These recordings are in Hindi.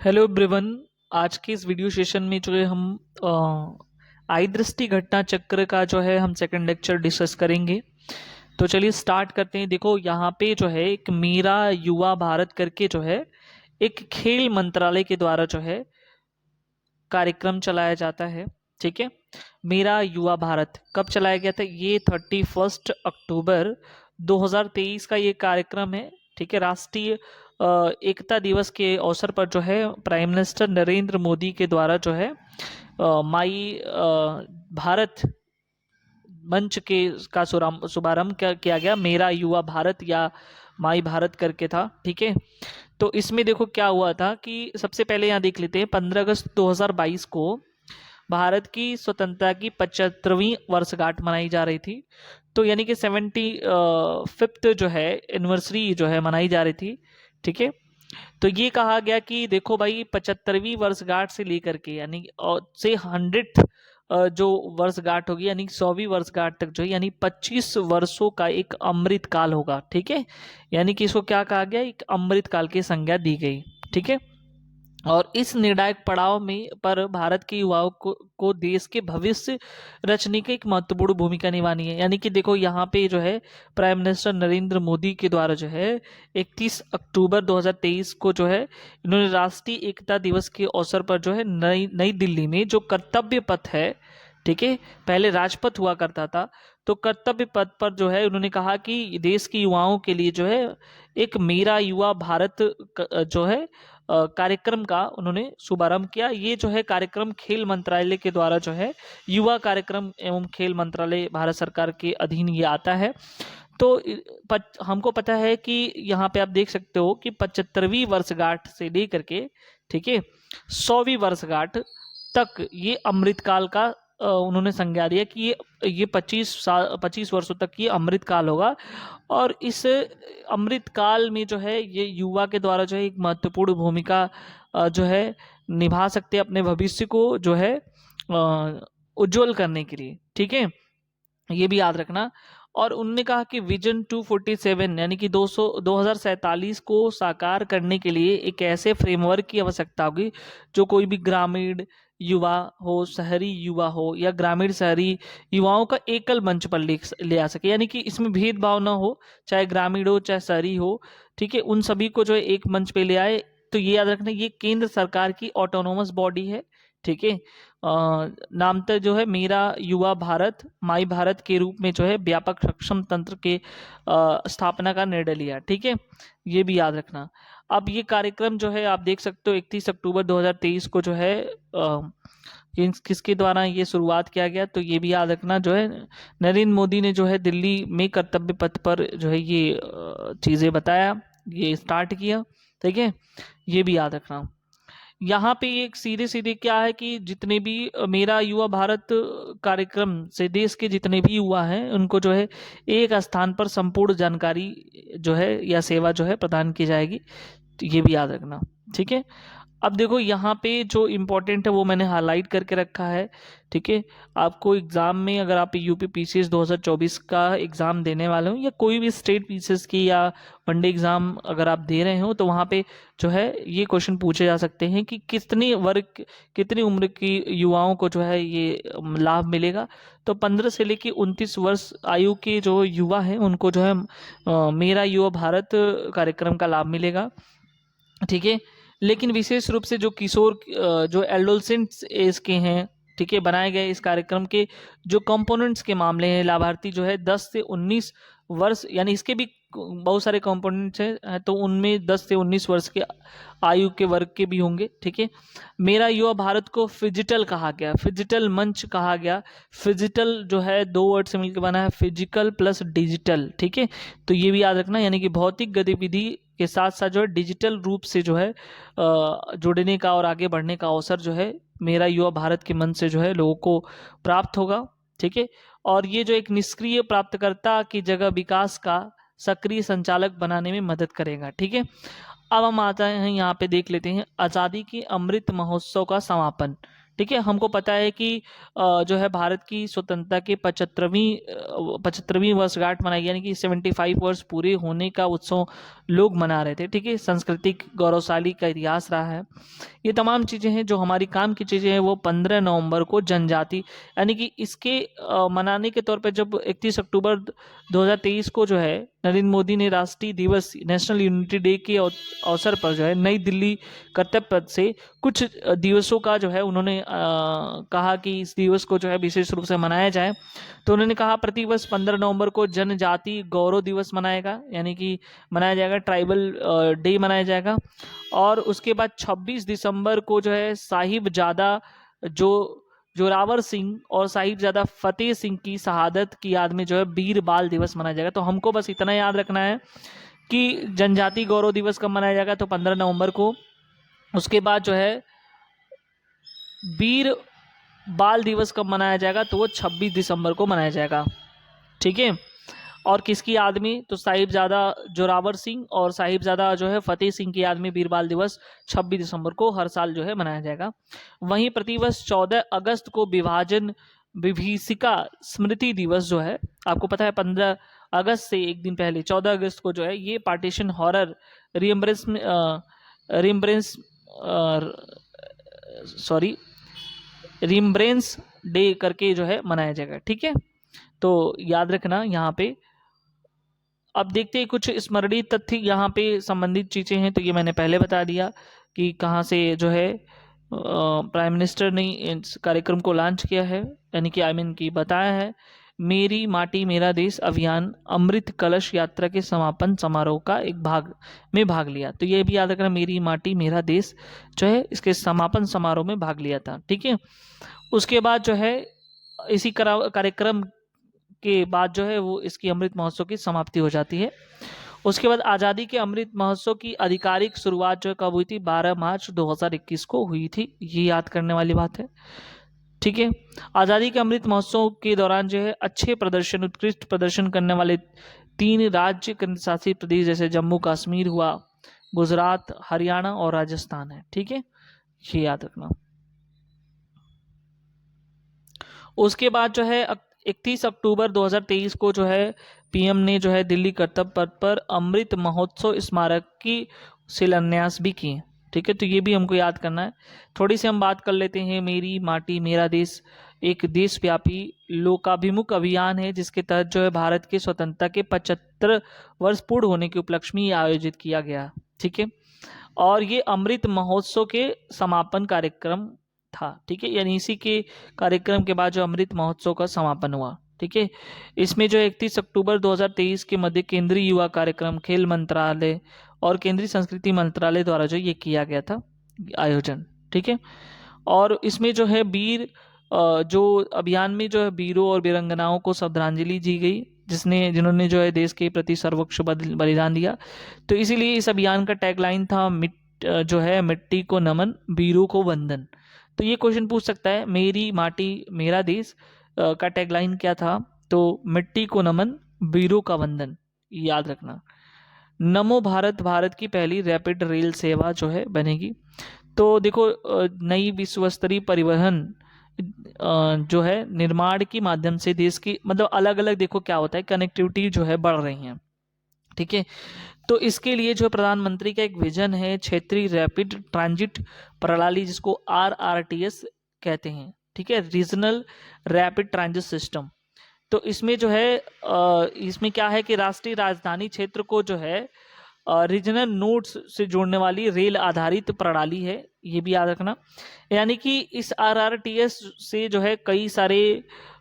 Hello everyone. आज के इस वीडियो सेशन में जो है हम आई दृष्टि घटना चक्र का जो है हम सेकंड लेक्चर डिस्कस करेंगे। तो चलिए स्टार्ट करते हैं। देखो यहाँ पे जो है एक मेरा युवा भारत करके जो है एक खेल मंत्रालय के द्वारा जो है कार्यक्रम चलाया जाता है। ठीक है, मेरा युवा भारत कब चलाया गया था? ये 31 अक्टूबर 2023 का ये कार्यक्रम है। ठीक है, राष्ट्रीय एकता दिवस के अवसर पर जो है प्राइम मिनिस्टर नरेंद्र मोदी के द्वारा जो है माई भारत मंच के का शुभारंभ किया गया। मेरा युवा भारत या माई भारत करके था। ठीक है, तो इसमें देखो क्या हुआ था कि सबसे पहले यहाँ देख लेते हैं। 15 अगस्त 2022 को भारत की स्वतंत्रता की 75वीं वर्षगांठ मनाई जा रही थी। तो यानी कि 75th जो है एनिवर्सरी जो है मनाई जा रही थी। ठीक है, तो ये कहा गया कि देखो भाई 75वीं वर्षगांठ से लेकर के यानी से 100th जो वर्षगांठ होगी यानी 100वीं वर्षगांठ तक जो है यानी 25 वर्षों का एक अमृत काल होगा। ठीक है, यानी कि इसको क्या कहा गया, एक अमृत काल की संज्ञा दी गई। ठीक है, और इस निर्णायक पड़ाव में पर भारत के युवाओं को देश के भविष्य रचने की एक महत्वपूर्ण भूमिका निभानी है। यानी कि देखो यहाँ पे जो है प्राइम मिनिस्टर नरेंद्र मोदी के द्वारा जो है 31 अक्टूबर 2023 को जो है इन्होंने राष्ट्रीय एकता दिवस के अवसर पर जो है नई नई दिल्ली में जो कर्तव्य पथ है, ठीक है, पहले राजपथ हुआ करता था, तो कर्तव्य पथ पर जो है उन्होंने कहा कि देश के युवाओं के लिए जो है एक मेरा युवा भारत जो है कार्यक्रम का उन्होंने शुभारंभ किया। ये जो है कार्यक्रम खेल मंत्रालय के द्वारा जो है युवा कार्यक्रम एवं खेल मंत्रालय भारत सरकार के अधीन ये आता है। तो हमको पता है कि यहाँ पे आप देख सकते हो कि 75वीं वर्षगांठ से लेकर के, ठीक है, 100वीं वर्षगांठ तक ये अमृतकाल का उन्होंने संज्ञा दिया कि ये 25 वर्षों तक ये अमृतकाल होगा। और इस अमृतकाल में जो है ये युवा के द्वारा जो है एक महत्वपूर्ण भूमिका जो है निभा सकते हैं अपने भविष्य को जो है उज्जवल करने के लिए। ठीक है, ये भी याद रखना। और उन्होंने कहा कि विजन 247 यानी कि 2047 को साकार करने के लिए एक ऐसे फ्रेमवर्क की आवश्यकता होगी जो कोई भी ग्रामीण युवा हो, शहरी युवा हो या ग्रामीण शहरी युवाओं का एकल मंच पर ले आ सके। यानी कि इसमें भेदभाव ना हो, चाहे ग्रामीण हो चाहे शहरी हो। ठीक है, उन सभी को जो है एक मंच पे ले आए। तो ये याद रखना ये केंद्र सरकार की ऑटोनोमस बॉडी है। ठीक है, नामतः जो है मेरा युवा भारत माई भारत के रूप में जो है व्यापक सक्षम तंत्र के स्थापना का निर्णय लिया। ठीक है, ये भी याद रखना। अब ये कार्यक्रम जो है आप देख सकते हो 31 अक्टूबर 2023 को जो है किसके द्वारा ये शुरुआत किया गया, तो ये भी याद रखना जो है नरेंद्र मोदी ने जो है दिल्ली में कर्तव्य पथ पर जो है ये चीज़ें बताया, ये स्टार्ट किया। ठीक है, ये भी याद रखना। यहाँ पे एक सीधे सीधे क्या है कि जितने भी मेरा युवा भारत कार्यक्रम से देश के जितने भी युवा हैं उनको जो है एक स्थान पर संपूर्ण जानकारी जो है या सेवा जो है प्रदान की जाएगी। तो ये भी याद रखना। ठीक है, अब देखो यहाँ पे जो इम्पोर्टेंट है वो मैंने हाईलाइट करके रखा है। ठीक है, आपको एग्ज़ाम में अगर आप यूपी पीसीएस 2024 का एग्ज़ाम देने वाले हो या कोई भी स्टेट पीसीएस की या वनडे एग्ज़ाम अगर आप दे रहे हो तो वहाँ पे जो है ये क्वेश्चन पूछे जा सकते हैं कि कितनी उम्र की युवाओं को जो है ये लाभ मिलेगा। तो 15 से लेकर 29 वर्ष आयु के जो युवा हैं उनको जो है मेरा युवा भारत कार्यक्रम का लाभ मिलेगा। ठीक है, लेकिन विशेष रूप से जो किशोर जो एडोलसेंट्स एज के हैं, ठीक है, बनाए गए इस कार्यक्रम के जो कंपोनेंट्स के मामले हैं, लाभार्थी जो है 10 से 19 वर्ष यानी इसके भी बहुत सारे कंपोनेंट्स हैं, तो उनमें 10 से 19 वर्ष के आयु के वर्ग के भी होंगे। ठीक है, मेरा युवा भारत को फिजिटल कहा गया, फिजिटल मंच कहा गया। फिजिटल जो है 2 वर्ड से मिलकर बना है, फिजिकल प्लस डिजिटल। ठीक है, तो ये भी याद रखना यानी कि भौतिक गतिविधि के साथ साथ जो है डिजिटल रूप से जो है जुड़ने का और आगे बढ़ने का अवसर जो है मेरा युवा भारत के मंच से जो है लोगों को प्राप्त होगा। ठीक है, और ये जो एक निष्क्रिय प्राप्तकर्ता की जगह विकास का सक्रिय संचालक बनाने में मदद करेगा। ठीक है, अब हम आते हैं यहाँ पे देख लेते हैं आज़ादी के अमृत महोत्सव का समापन। ठीक है, हमको पता है कि जो है भारत की स्वतंत्रता के 75वीं वर्षगांठ मनाई यानी कि 75 वर्ष पूरे होने का उत्सव लोग मना रहे थे। ठीक है, सांस्कृतिक गौरवशाली का इतिहास रहा है। ये तमाम चीज़ें हैं जो हमारी काम की चीज़ें हैं। वो 15 नवंबर को जनजाति यानी कि इसके मनाने के तौर पे जब 31 अक्टूबर 2023 को जो है नरेंद्र मोदी ने राष्ट्रीय दिवस नेशनल यूनिटी डे के अवसर पर जो है नई दिल्ली कर्तव्य पथ से कुछ दिवसों का जो है उन्होंने कहा कि इस दिवस को जो है विशेष रूप से मनाया जाए। तो उन्होंने कहा प्रतिवर्ष 15 नवंबर को जनजाति गौरव दिवस मनाएगा, यानी कि मनाया जाएगा, ट्राइबल डे मनाया जाएगा। और उसके बाद 26 दिसंबर को जो है साहिबजादा जोरावर सिंह और साहिबजादा फतेह सिंह की शहादत की याद में जो है वीर बाल दिवस मनाया जाएगा। तो हमको बस इतना याद रखना है कि जनजाति गौरव दिवस कब मनाया जाएगा, तो 15 नवंबर को। उसके बाद जो है वीर बाल दिवस कब मनाया जाएगा, तो वो 26 दिसंबर को मनाया जाएगा। ठीक है, और किसकी याद में, तो साहिबजादा जोरावर सिंह और साहिबजादा जो है फतेह सिंह की याद में वीर बाल दिवस 26 दिसंबर को हर साल जो है मनाया जाएगा। वहीं प्रतिवर्ष 14 अगस्त को विभाजन विभीषिका स्मृति दिवस जो है, आपको पता है 15 अगस्त से एक दिन पहले 14 अगस्त को जो है ये पार्टीशन हॉरर रिम्ब्रेंस डे करके जो है मनाया जाएगा। ठीक है, तो याद रखना यहाँ पे। अब देखते हैं कुछ स्मरणीय तथ्य यहाँ पे संबंधित चीज़ें हैं। तो ये मैंने पहले बता दिया कि कहाँ से जो है प्राइम मिनिस्टर ने इस कार्यक्रम को लॉन्च किया है, यानी कि की बताया है। मेरी माटी मेरा देश अभियान अमृत कलश यात्रा के समापन समारोह का एक भाग लिया। तो ये भी याद रखना, मेरी माटी मेरा देश जो है इसके समापन समारोह में भाग लिया था। ठीक है, उसके बाद जो है इसी कार्यक्रम के बाद जो है वो इसकी अमृत महोत्सव की समाप्ति हो जाती है। उसके बाद आज़ादी के अमृत महोत्सव की आधिकारिक शुरुआत जो कब हुई थी, 12 मार्च 2021 को हुई थी। ये याद करने वाली बात है। ठीक है, आज़ादी के अमृत महोत्सव के दौरान जो है उत्कृष्ट प्रदर्शन करने वाले 3 राज्य केंद्र शासित प्रदेश जैसे जम्मू कश्मीर हुआ, गुजरात, हरियाणा और राजस्थान है। ठीक है, ये याद रखना। उसके बाद जो है 31 अक्टूबर 2023 को जो है पीएम ने जो है दिल्ली कर्तव्य पथ पर अमृत महोत्सव स्मारक की शिलान्यास भी किए। ठीक है, तो ये भी हमको याद करना है। थोड़ी सी हम बात कर लेते हैं। मेरी माटी मेरा देश एक देशव्यापी लोकाभिमुख अभियान है जिसके तहत जो है भारत की स्वतंत्रता के 75 वर्ष पूर्ण होने के उपलक्ष्य में आयोजित किया गया। ठीक है, और ये अमृत महोत्सव के समापन कार्यक्रम था। ठीक है, यानी इसी के कार्यक्रम के बाद जो अमृत महोत्सव का समापन हुआ। ठीक है, इसमें जो 31 अक्टूबर 2023 के मध्य केंद्रीय युवा कार्यक्रम, खेल मंत्रालय और केंद्रीय संस्कृति मंत्रालय द्वारा जो ये किया गया था आयोजन। ठीक है, और इसमें जो है जो अभियान में जो है वीरों और वीरांगनाओं को श्रद्धांजलि दी गई जिन्होंने जो है देश के प्रति सर्वोच्च बलिदान दिया। तो इसीलिए इस अभियान का टैगलाइन था मिट्टी को नमन, वीरों को वंदन। तो ये क्वेश्चन पूछ सकता है, मेरी माटी मेरा देश का टैगलाइन क्या था, तो मिट्टी को नमन, वीरों का वंदन। याद रखना। नमो भारत, भारत की पहली रैपिड रेल सेवा जो है बनेगी। तो देखो नई विश्व स्तरीय परिवहन जो है निर्माण के माध्यम से देश की मतलब अलग अलग देखो क्या होता है, कनेक्टिविटी जो है बढ़ रही है। ठीक है, तो इसके लिए जो प्रधानमंत्री का एक विजन है क्षेत्रीय रैपिड ट्रांजिट प्रणाली, जिसको RRTS कहते हैं। ठीक है, रीजनल रैपिड ट्रांजिट सिस्टम। तो इसमें जो है इसमें क्या है कि राष्ट्रीय राजधानी क्षेत्र को जो है रीजनल नोड्स से जोड़ने वाली रेल आधारित प्रणाली है। ये भी याद रखना, यानी कि इस RRTS से जो है कई सारे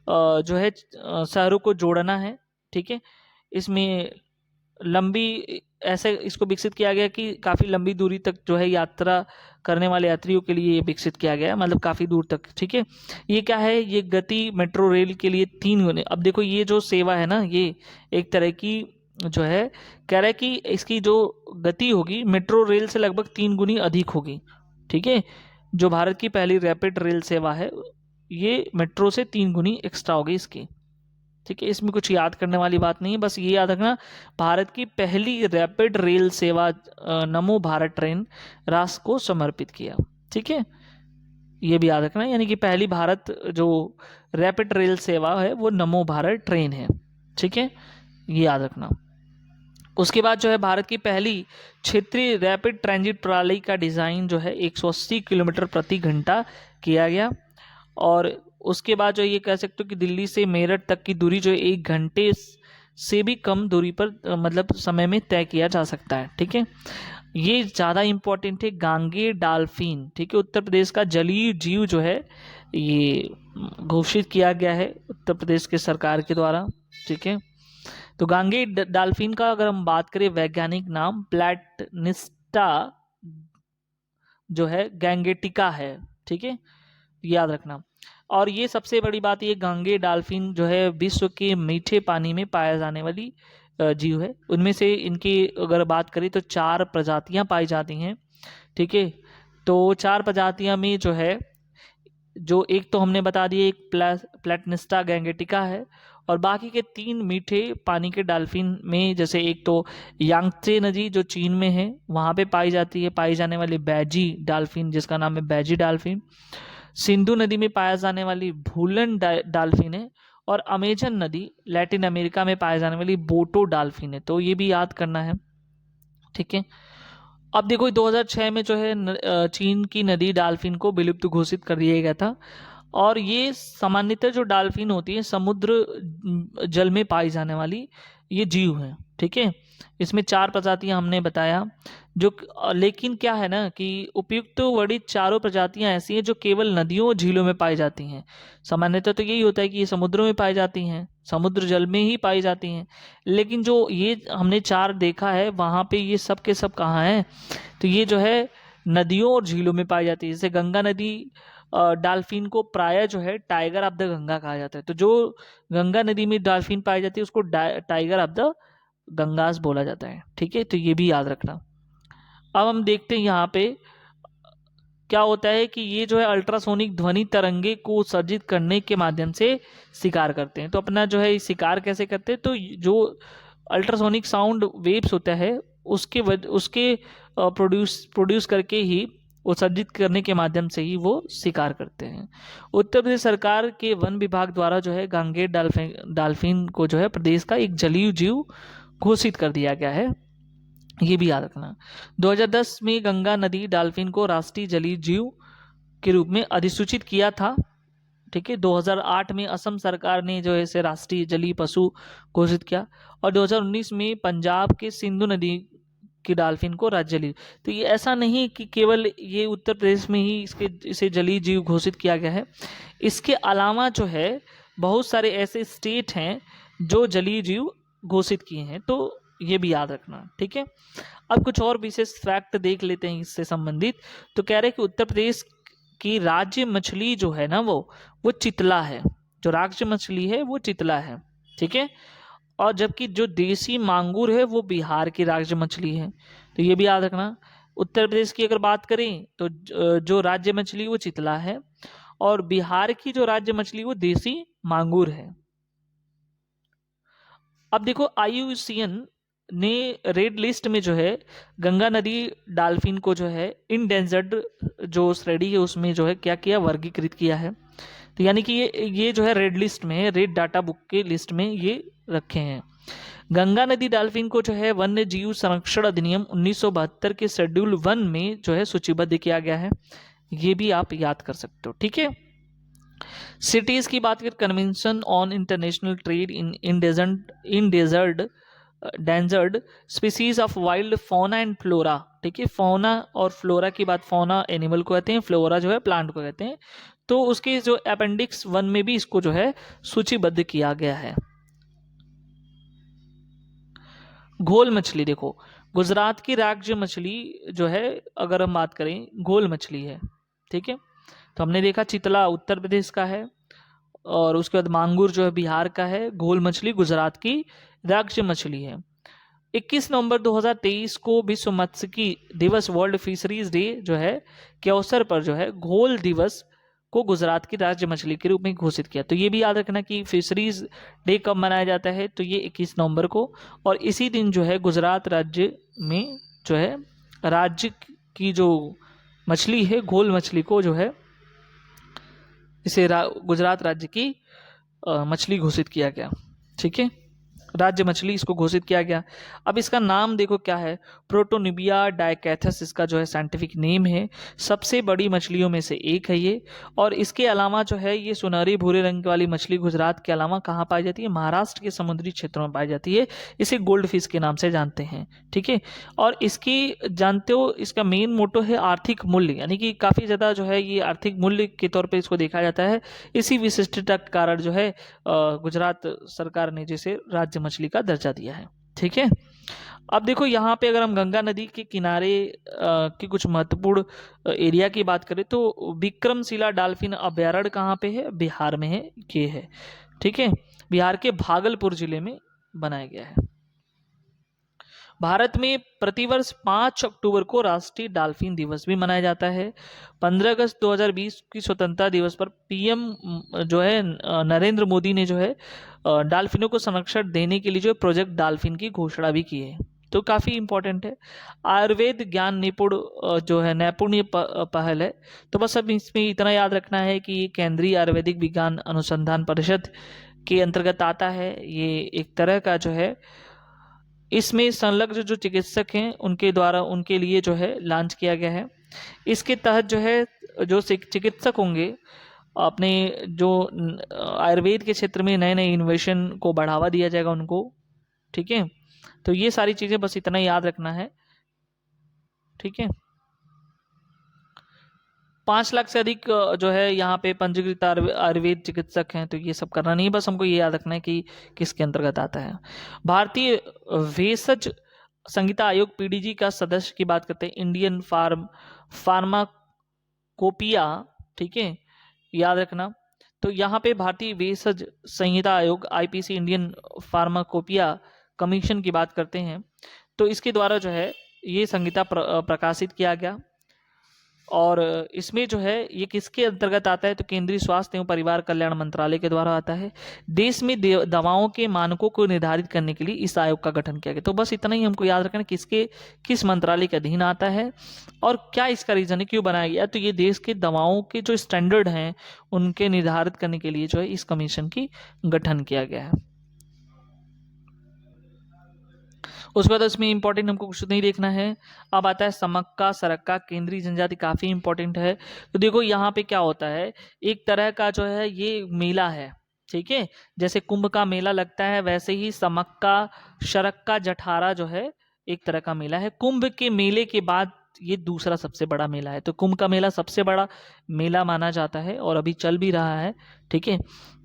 जो है शहरों को जोड़ना है। ठीक है, इसमें लंबी ऐसे इसको विकसित किया गया कि काफ़ी लंबी दूरी तक जो है यात्रा करने वाले यात्रियों के लिए ये विकसित किया गया है, मतलब काफ़ी दूर तक। ठीक है, ये क्या है, ये गति मेट्रो रेल के लिए 3 गुने। अब देखो ये जो सेवा है ना, ये एक तरह की जो है कह रहा है कि इसकी जो गति होगी मेट्रो रेल से लगभग 3 गुनी अधिक होगी। ठीक है, जो भारत की पहली रैपिड रेल सेवा है ये मेट्रो से 3 गुनी एक्स्ट्रा होगी इसकी। ठीक है, इसमें कुछ याद करने वाली बात नहीं है, बस ये याद रखना भारत की पहली रैपिड रेल सेवा नमो भारत ट्रेन राष्ट्र को समर्पित किया। ठीक है, ये भी याद रखना, यानी कि पहली भारत जो रैपिड रेल सेवा है वो नमो भारत ट्रेन है। ठीक है, ये याद रखना। उसके बाद जो है भारत की पहली क्षेत्रीय रैपिड ट्रांजिट प्रणाली का डिज़ाइन जो है 180 किलोमीटर प्रति घंटा किया गया। और उसके बाद जो ये कह सकते हो कि दिल्ली से मेरठ तक की दूरी जो है 1 घंटे से भी कम दूरी पर मतलब समय में तय किया जा सकता है। ठीक है, ये ज़्यादा इम्पोर्टेंट है। गांगे डाल्फिन, ठीक है, उत्तर प्रदेश का जलीय जीव जो है ये घोषित किया गया है उत्तर प्रदेश के सरकार के द्वारा। ठीक है, तो गांगे डाल्फिन का अगर हम बात करें वैज्ञानिक नाम प्लैटनिस्टा जो है गैंगेटिका है। ठीक है, याद रखना। और ये सबसे बड़ी बात, ये गांगे डाल्फिन जो है विश्व के मीठे पानी में पाया जाने वाली जीव है। उनमें से इनकी अगर बात करें तो 4 प्रजातियां पाई जाती हैं। ठीक है, तो 4 प्रजातियां में जो है, जो एक तो हमने बता दिया, एक प्लैटनिस्टा गैंगेटिका है, और बाकी के 3 मीठे पानी के डाल्फिन में जैसे एक तो यांगत्से नदी जो चीन में है वहाँ पे पाई जाने वाली बैजी डाल्फिन जिसका नाम है बैजी डाल्फिन, सिंधु नदी में पाया जाने वाली भूलन डाल्फिन है, और अमेजन नदी लैटिन अमेरिका में पाए जाने वाली बोटो डाल्फिन है। तो ये भी याद करना है। ठीक है, अब देखो 2006 में जो है चीन की नदी डाल्फिन को विलुप्त घोषित कर दिया गया था। और ये सामान्यतः जो डाल्फिन होती है समुद्र जल में पाई जाने वाली ये जीव है। ठीक है, इसमें 4 प्रजातियां हमने बताया जो, लेकिन क्या है ना कि उपयुक्त वर्णित चारों प्रजातियां ऐसी हैं जो केवल नदियों और झीलों में पाई जाती हैं। सामान्यतः तो यही होता है कि ये समुद्रों में पाई जाती हैं, समुद्र जल में ही पाई जाती हैं, लेकिन जो ये हमने 4 देखा है वहाँ पे ये सब के सब कहाँ हैं, तो ये जो है नदियों और झीलों में पाई जाती है। जैसे गंगा नदी डाल्फिन को प्राय जो है टाइगर ऑफ द गंगा कहा जाता है। तो जो गंगा नदी में डाल्फिन पाई जाती है उसको टाइगर ऑफ द गंगास बोला जाता है। ठीक है, तो ये भी याद रखना। अब हम देखते हैं यहाँ पे क्या होता है कि ये जो है अल्ट्रासोनिक ध्वनि तरंगे को उत्सर्जित करने के माध्यम से शिकार करते हैं। तो अपना जो है शिकार कैसे करते हैं, तो जो अल्ट्रासोनिक साउंड वेव्स होता है उसके प्रोड्यूस करके ही उत्सर्जित करने के माध्यम से ही वो शिकार करते हैं। उत्तर प्रदेश सरकार के वन विभाग द्वारा जो है गांगेय डाल्फिन को जो है प्रदेश का एक जलीय जीव घोषित कर दिया गया है, ये भी याद रखना। 2010 में गंगा नदी डाल्फिन को राष्ट्रीय जलीय जीव के रूप में अधिसूचित किया था। ठीक है, 2008 में असम सरकार ने जो है इसे राष्ट्रीय जलीय पशु घोषित किया, और 2019 में पंजाब के सिंधु नदी की डाल्फिन को राज्य जलीय। तो ये ऐसा नहीं कि केवल ये उत्तर प्रदेश में ही इसे जलीय जीव घोषित किया गया है, इसके अलावा जो है बहुत सारे ऐसे स्टेट हैं जो जलीय जीव घोषित किए हैं, तो ये भी याद रखना। ठीक है, अब कुछ और विशेष फैक्ट देख लेते हैं इससे संबंधित। तो कह रहे हैं कि उत्तर प्रदेश की राज्य मछली जो है ना वो चितला है। जो राज्य मछली है वो चितला है। ठीक है, और जबकि जो देसी मांगुर है वो बिहार की राज्य मछली है। तो ये भी याद रखना। उत्तर प्रदेश की अगर बात करें तो जो राज्य मछली वो चितला है, और बिहार की जो राज्य मछली वो देसी मांगुर है। अब देखो IUCN ने रेड लिस्ट में जो है गंगा नदी डाल्फिन को जो है इंडेंजर्ड जो श्रेणी है उसमें जो है क्या किया, वर्गीकृत किया है। तो यानी कि ये जो है रेड लिस्ट में, रेड डाटा बुक के लिस्ट में ये रखे हैं। गंगा नदी डाल्फिन को जो है वन्य जीव संरक्षण अधिनियम 1972 के शेड्यूल 1 में जो है सूचीबद्ध किया गया है। ये भी आप याद कर सकते हो। ठीक है, सिटीज की बात करें, convention on international trade in endangered species of wild fauna and flora. ठीक है, फौना और फ्लोरा की बात, फौना एनिमल को कहते हैं, फ्लोरा जो है प्लांट को कहते हैं। तो उसके जो अपेंडिक्स 1 में भी इसको जो है सूचीबद्ध किया गया है। घोल मछली, देखो गुजरात की राज्य मछली जो है अगर हम बात करें घोल मछली है। ठीक है, तो हमने देखा चितला उत्तर प्रदेश का है, और उसके बाद मांगुर जो है बिहार का है, घोल मछली गुजरात की राज्य मछली है। 21 नवंबर 2023 को विश्व मत्स्यिकी दिवस, वर्ल्ड फिशरीज डे जो है के अवसर पर जो है घोल दिवस को गुजरात की राज्य मछली के रूप में घोषित किया। तो ये भी याद रखना कि फिशरीज डे कब मनाया जाता है, तो ये 21 नवंबर को, और इसी दिन जो है गुजरात राज्य में जो है राज्य की जो मछली है घोल मछली को जो है इसे गुजरात राज्य की मछली घोषित किया गया। ठीक है, राज्य मछली इसको घोषित किया गया। अब इसका नाम देखो क्या है, प्रोटोनिबिया डायकैथस इसका जो है साइंटिफिक नेम है। सबसे बड़ी मछलियों में से एक है ये। और इसके अलावा जो है ये सुनहरी भूरे रंग वाली मछली गुजरात के अलावा कहाँ पाई जाती है, महाराष्ट्र के समुद्री क्षेत्रों में पाई जाती है। इसे गोल्ड फिश के नाम से जानते हैं, ठीक है। और इसकी जानते हो इसका मेन मोटो है आर्थिक मूल्य, यानी कि काफ़ी ज़्यादा जो है ये आर्थिक मूल्य के तौर पर इसको देखा जाता है। इसी विशिष्टता के कारण जो है गुजरात सरकार ने जिसे राज्य मछली का दर्जा दिया है, ठीक है। अब देखो यहाँ पे अगर हम गंगा नदी के किनारे की कुछ महत्वपूर्ण एरिया की बात करें तो विक्रमशिला डॉल्फिन अभयारण्य कहाँ पे है, बिहार में है, ये है, ठीक है। बिहार के भागलपुर जिले में बनाया गया है। भारत में प्रतिवर्ष 5 अक्टूबर को राष्ट्रीय डॉल्फिन दिवस भी मनाया जाता है। 15 अगस्त 2020 की स्वतंत्रता दिवस पर पीएम जो है नरेंद्र मोदी ने जो है डॉल्फिनों को संरक्षण देने के लिए जो प्रोजेक्ट डॉल्फिन की घोषणा भी की है, तो काफ़ी इंपॉर्टेंट है। आयुर्वेद ज्ञान निपुण जो है नैपुण्य पहल है। तो बस अब इसमें इतना याद रखना है कि केंद्रीय आयुर्वेदिक विज्ञान अनुसंधान परिषद के अंतर्गत आता है। ये एक तरह का जो है इसमें संलग्न जो चिकित्सक हैं उनके द्वारा उनके लिए जो है लॉन्च किया गया है। इसके तहत जो है जो चिकित्सक होंगे अपने जो आयुर्वेद के क्षेत्र में नए नए इन्वेशन को बढ़ावा दिया जाएगा उनको, ठीक है। तो ये सारी चीज़ें बस इतना याद रखना है, ठीक है। 5 लाख से अधिक जो है यहाँ पे पंजीकृत आयुर्वेद चिकित्सक हैं, तो ये सब करना नहीं, बस हमको ये याद रखना है कि किसके अंतर्गत आता है। भारतीय भेषज संहिता आयोग पीडीजी का सदस्य की बात करते हैं, इंडियन फार्माकोपिया, ठीक है, याद रखना। तो यहाँ पे भारतीय भेषज संहिता आयोग आईपीसी इंडियन फार्माकोपिया कमीशन की बात करते हैं, तो इसके द्वारा जो है ये संहिता प्रकाशित किया गया। और इसमें जो है ये किसके अंतर्गत आता है, तो केंद्रीय स्वास्थ्य एवं परिवार कल्याण मंत्रालय के द्वारा आता है। देश में दवाओं के मानकों को निर्धारित करने के लिए इस आयोग का गठन किया गया। तो बस इतना ही हमको याद रखना किस मंत्रालय के अधीन आता है और क्या इसका रीजन है, क्यों बनाया गया। तो ये देश के दवाओं के जो स्टैंडर्ड हैं उनके निर्धारित करने के लिए जो है इस कमीशन की गठन किया गया है। उसके बाद इसमें इंपॉर्टेंट हमको कुछ नहीं देखना है। अब आता है समक्का सरक्का केंद्रीय जनजाति, काफ़ी इंपॉर्टेंट है। तो देखो यहाँ पे क्या होता है, एक तरह का जो है ये मेला है, ठीक है। जैसे कुंभ का मेला लगता है वैसे ही समक्का शरक्का जठारा जो है एक तरह का मेला है। कुंभ के मेले के बाद ये दूसरा सबसे बड़ा मेला है। तो कुंभ का मेला सबसे बड़ा मेला माना जाता है और अभी चल भी रहा है, ठीक है।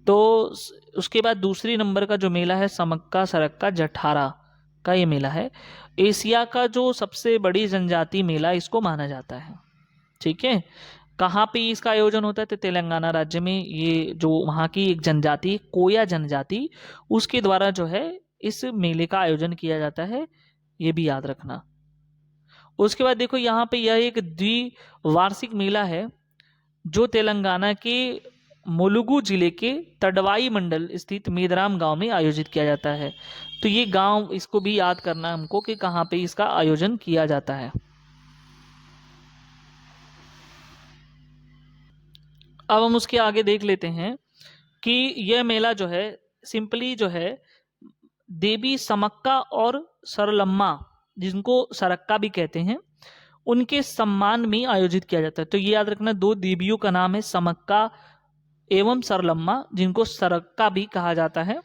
तो उसके बाद दूसरी नंबर का जो मेला है समक्का सरक्का जठारा का ये मेला है। एशिया का जो सबसे बड़ी जनजाति मेला इसको माना जाता है, ठीक है। कहाँ पे इसका आयोजन होता है, तो तेलंगाना राज्य में। ये जो वहाँ की एक जनजाति कोया जनजाति उसके द्वारा जो है इस मेले का आयोजन किया जाता है, ये भी याद रखना। उसके बाद देखो यहाँ पे यह एक द्विवार्षिक मेला है जो तेलंगाना के मुलुगु जिले के तडवाई मंडल स्थित मेदराम गांव में आयोजित किया जाता है। तो ये गांव इसको भी याद करना है हमको कि कहाँ पे इसका आयोजन किया जाता है। अब हम उसके आगे देख लेते हैं कि यह मेला जो है सिंपली जो है देवी समक्का और सरलम्मा, जिनको सरक्का भी कहते हैं, उनके सम्मान में आयोजित किया जाता है। तो ये याद रखना, दो देवियों का नाम है समक्का एवं सरलम्मा, जिनको सरक्का भी कहा जाता है।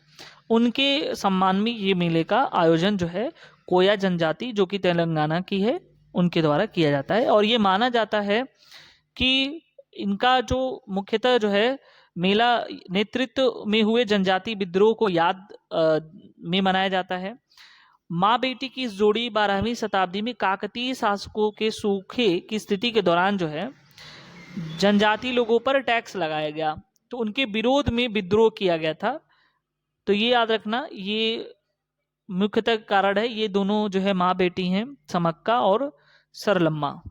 उनके सम्मान में ये मेले का आयोजन जो है कोया जनजाति जो कि तेलंगाना की है उनके द्वारा किया जाता है। और ये माना जाता है कि इनका जो मुख्यतः जो है मेला नेतृत्व में हुए जनजाति विद्रोह को याद में मनाया जाता है। माँ बेटी की इस जोड़ी 12वीं शताब्दी में काकतीय शासकों के सूखे की स्थिति के दौरान जो है जनजाति लोगों पर टैक्स लगाया गया, तो उनके विरोध में विद्रोह किया गया था। तो ये याद रखना, ये मुख्यतः कारण है। ये दोनों जो है माँ बेटी हैं समक्का और सरलम्मा,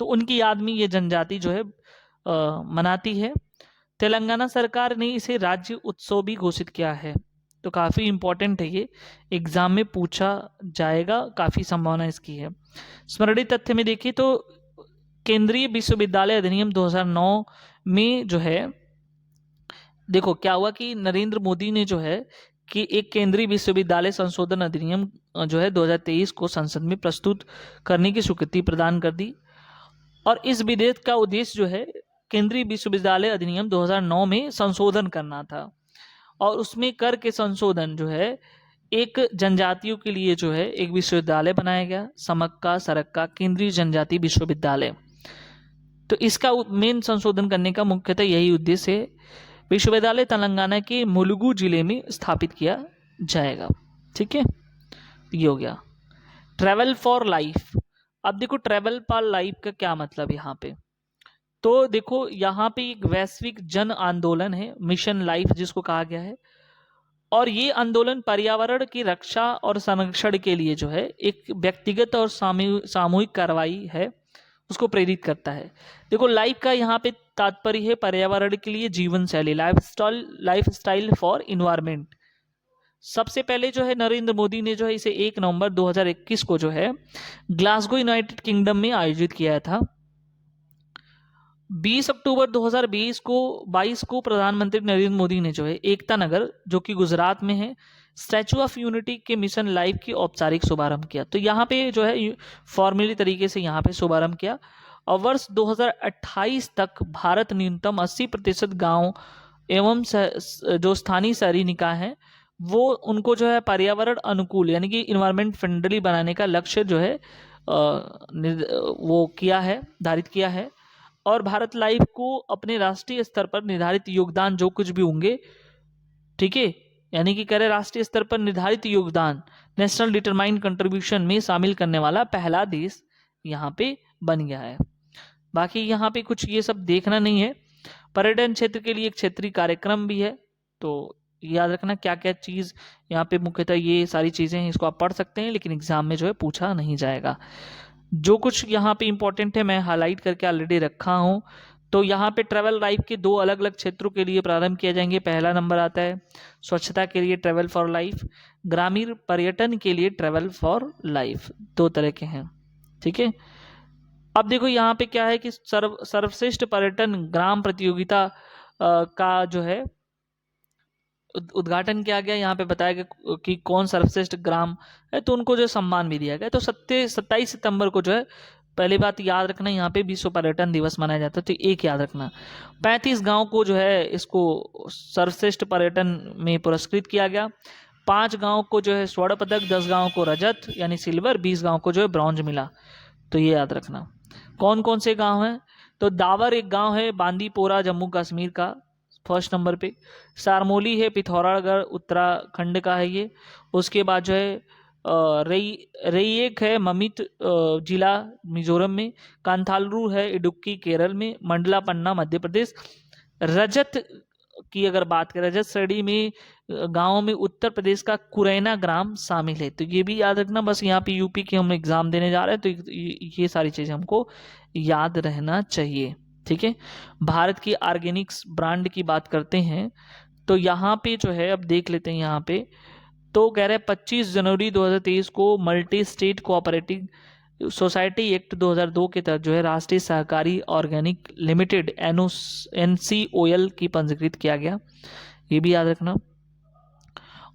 तो उनकी याद में ये जनजाति जो है मनाती है। तेलंगाना सरकार ने इसे राज्य उत्सव भी घोषित किया है। तो काफ़ी इम्पोर्टेंट है, ये एग्जाम में पूछा जाएगा, काफ़ी संभावना इसकी है। स्मरणीय तथ्य में देखिए तो केंद्रीय विश्वविद्यालय अधिनियम 2009 में जो है देखो क्या हुआ कि नरेंद्र मोदी ने जो है कि एक केंद्रीय विश्वविद्यालय संशोधन अधिनियम जो है 2023 को संसद में प्रस्तुत करने की स्वीकृति प्रदान कर दी। और इस विधेयक का उद्देश्य जो है केंद्रीय विश्वविद्यालय अधिनियम 2009 में संशोधन करना था, और उसमें कर के संशोधन जो है एक जनजातियों के लिए जो है एक विश्वविद्यालय बनाया गया, समक्का सरक्का केंद्रीय जनजाति विश्वविद्यालय। तो इसका मेन संशोधन करने का मुख्यतः यही उद्देश्य है। विश्वविद्यालय तेलंगाना के मुलुगु जिले में स्थापित किया जाएगा। ठीक है, ये हो गया। Travel for life. अब देखो ट्रैवल फॉर लाइफ का क्या मतलब यहाँ पे, तो देखो यहाँ पे एक वैश्विक जन आंदोलन है, मिशन लाइफ जिसको कहा गया है, और ये आंदोलन पर्यावरण की रक्षा और संरक्षण के लिए जो है एक व्यक्तिगत और सामूहिक कार्रवाई है, उसको प्रेरित करता है। देखो लाइफ का यहाँ पे तात्पर्य है पर्यावरण के लिए जीवन शैली, लाइफ स्टाइल फॉर इन्वायरमेंट। सबसे पहले जो है नरेंद्र मोदी ने जो है इसे 1 नवंबर 2021 को जो है ग्लासगो यूनाइटेड किंगडम में आयोजित किया था। 20 अक्टूबर 2022 को प्रधानमंत्री नरेंद्र मोदी ने जो है एकता नगर जो कि गुजरात में है स्टैचू ऑफ यूनिटी के मिशन लाइफ की औपचारिक शुभारंभ किया। तो यहाँ पे जो है फॉर्मली तरीके से यहाँ पे शुभारंभ किया, और वर्ष 2028 तक भारत न्यूनतम 80% गाँव एवं जो स्थानीय शहरी निकाय हैं वो उनको जो है पर्यावरण अनुकूल यानी कि इन्वायरमेंट फ्रेंडली बनाने का लक्ष्य जो है वो किया है, धारित किया है। और भारत लाइफ को अपने राष्ट्रीय स्तर पर निर्धारित योगदान जो कुछ भी होंगे, ठीक है, यानी कि करे राष्ट्रीय स्तर पर निर्धारित योगदान नेशनल डिटरमाइंड कंट्रीब्यूशन में शामिल करने वाला पहला देश यहाँ पे बन गया है। बाकी यहाँ पे कुछ ये सब देखना नहीं है। पर्यटन क्षेत्र के लिए एक क्षेत्रीय कार्यक्रम भी है, तो याद रखना क्या क्या चीज़ यहाँ पे मुख्यतः ये सारी चीज़ें हैं, इसको आप पढ़ सकते हैं, लेकिन एग्जाम में जो है पूछा नहीं जाएगा। जो कुछ यहाँ पे इंपॉर्टेंट है मैं हाईलाइट करके ऑलरेडी रखा हूँ। तो यहाँ पे ट्रैवल लाइफ के 2 अलग अलग क्षेत्रों के लिए प्रारंभ किए जाएंगे। पहला नंबर आता है स्वच्छता के लिए ट्रैवल फॉर लाइफ, ग्रामीण पर्यटन के लिए ट्रैवल फॉर लाइफ, 2 तरह के हैं। ठीक है, अब देखो यहाँ पे क्या है कि सर्वश्रेष्ठ पर्यटन ग्राम प्रतियोगिता का जो है उद्घाटन किया गया। यहाँ पे बताया गया कि कौन सर्वश्रेष्ठ ग्राम है, तो उनको जो सम्मान भी दिया गया। तो 27 सितंबर को जो है, पहली बात याद रखना यहाँ पे विश्व पर्यटन दिवस मनाया जाता है, तो एक याद रखना 35 गांव को जो है इसको सर्वश्रेष्ठ पर्यटन में पुरस्कृत किया गया। 5 गांव को जो है स्वर्ण पदक, 10 गांव को रजत यानी सिल्वर, 20 गांव को जो है ब्रॉन्ज मिला। तो ये याद रखना। कौन कौन से गाँव हैं, तो दावर एक गाँव है बांदीपोरा जम्मू कश्मीर का, फर्स्ट नंबर पे। सारमोली है पिथौरागढ़ उत्तराखंड का है ये। उसके बाद जो है रईएक है ममित जिला मिजोरम में। कांथालरू है इडुक्की केरल में। मंडला पन्ना मध्य प्रदेश। रजत की अगर बात करें, रजत श्रेणी में गाँव में उत्तर प्रदेश का कुरैना ग्राम शामिल है। तो ये भी याद रखना, बस यहाँ पे यूपी के हम एग्जाम देने जा रहे हैं, तो ये सारी चीज़ें हमको याद रहना चाहिए। ठीक है, भारत की ऑर्गेनिक्स ब्रांड की बात करते हैं, तो यहाँ पे जो है अब देख लेते हैं यहाँ पे, तो कह रहे हैं 25 जनवरी 2023 को multi state cooperative society act 2002 के तहत जो है राष्ट्रीय सहकारी ऑर्गेनिक लिमिटेड NCOL की पंजीकृत किया गया, ये भी याद रखना।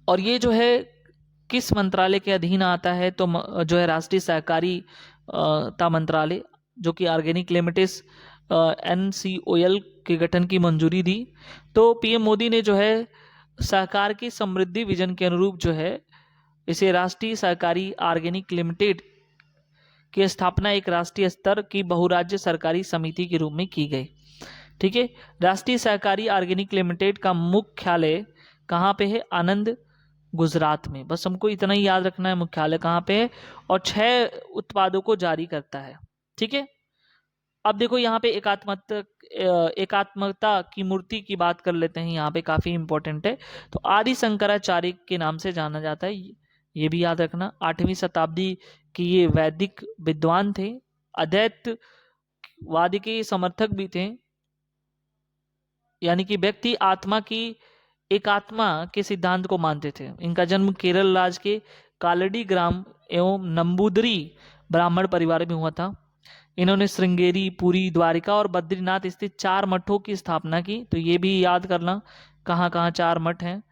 और ये जो है किस मंत्रालय के अधीन आता है, तो जो है राष्ट्रीय सहकारी मंत्रालय, जो कि ऑर्गेनिक लिमिटेड NCOL के गठन की मंजूरी दी। तो PM मोदी ने जो है सहकार की समृद्धि विजन के अनुरूप जो है इसे राष्ट्रीय सहकारी ऑर्गेनिक लिमिटेड की स्थापना एक राष्ट्रीय स्तर की बहुराज्य सरकारी समिति के रूप में की गई। ठीक है, राष्ट्रीय सहकारी ऑर्गेनिक लिमिटेड का मुख्यालय कहाँ पे है, आनंद गुजरात में। बस हमको इतना ही याद रखना है मुख्यालय कहाँ पे है, और 6 उत्पादों को जारी करता है। ठीक है, अब देखो यहाँ पे एकात्मकता की मूर्ति की बात कर लेते हैं, यहाँ पे काफी इंपॉर्टेंट है। तो आदि शंकराचार्य के नाम से जाना जाता है, ये भी याद रखना। 8वीं शताब्दी की ये वैदिक विद्वान थे, अद्वैतवाद के समर्थक भी थे, यानी कि व्यक्ति आत्मा की एकात्मा के सिद्धांत को मानते थे। इनका जन्म केरल राज्य के कालड़ी ग्राम एवं नंबूदरी ब्राह्मण परिवार में हुआ था। इन्होंने श्रृंगेरी, पुरी, द्वारिका और बद्रीनाथ स्थित 4 मठों की स्थापना की। तो ये भी याद करना कहाँ कहाँ 4 मठ हैं।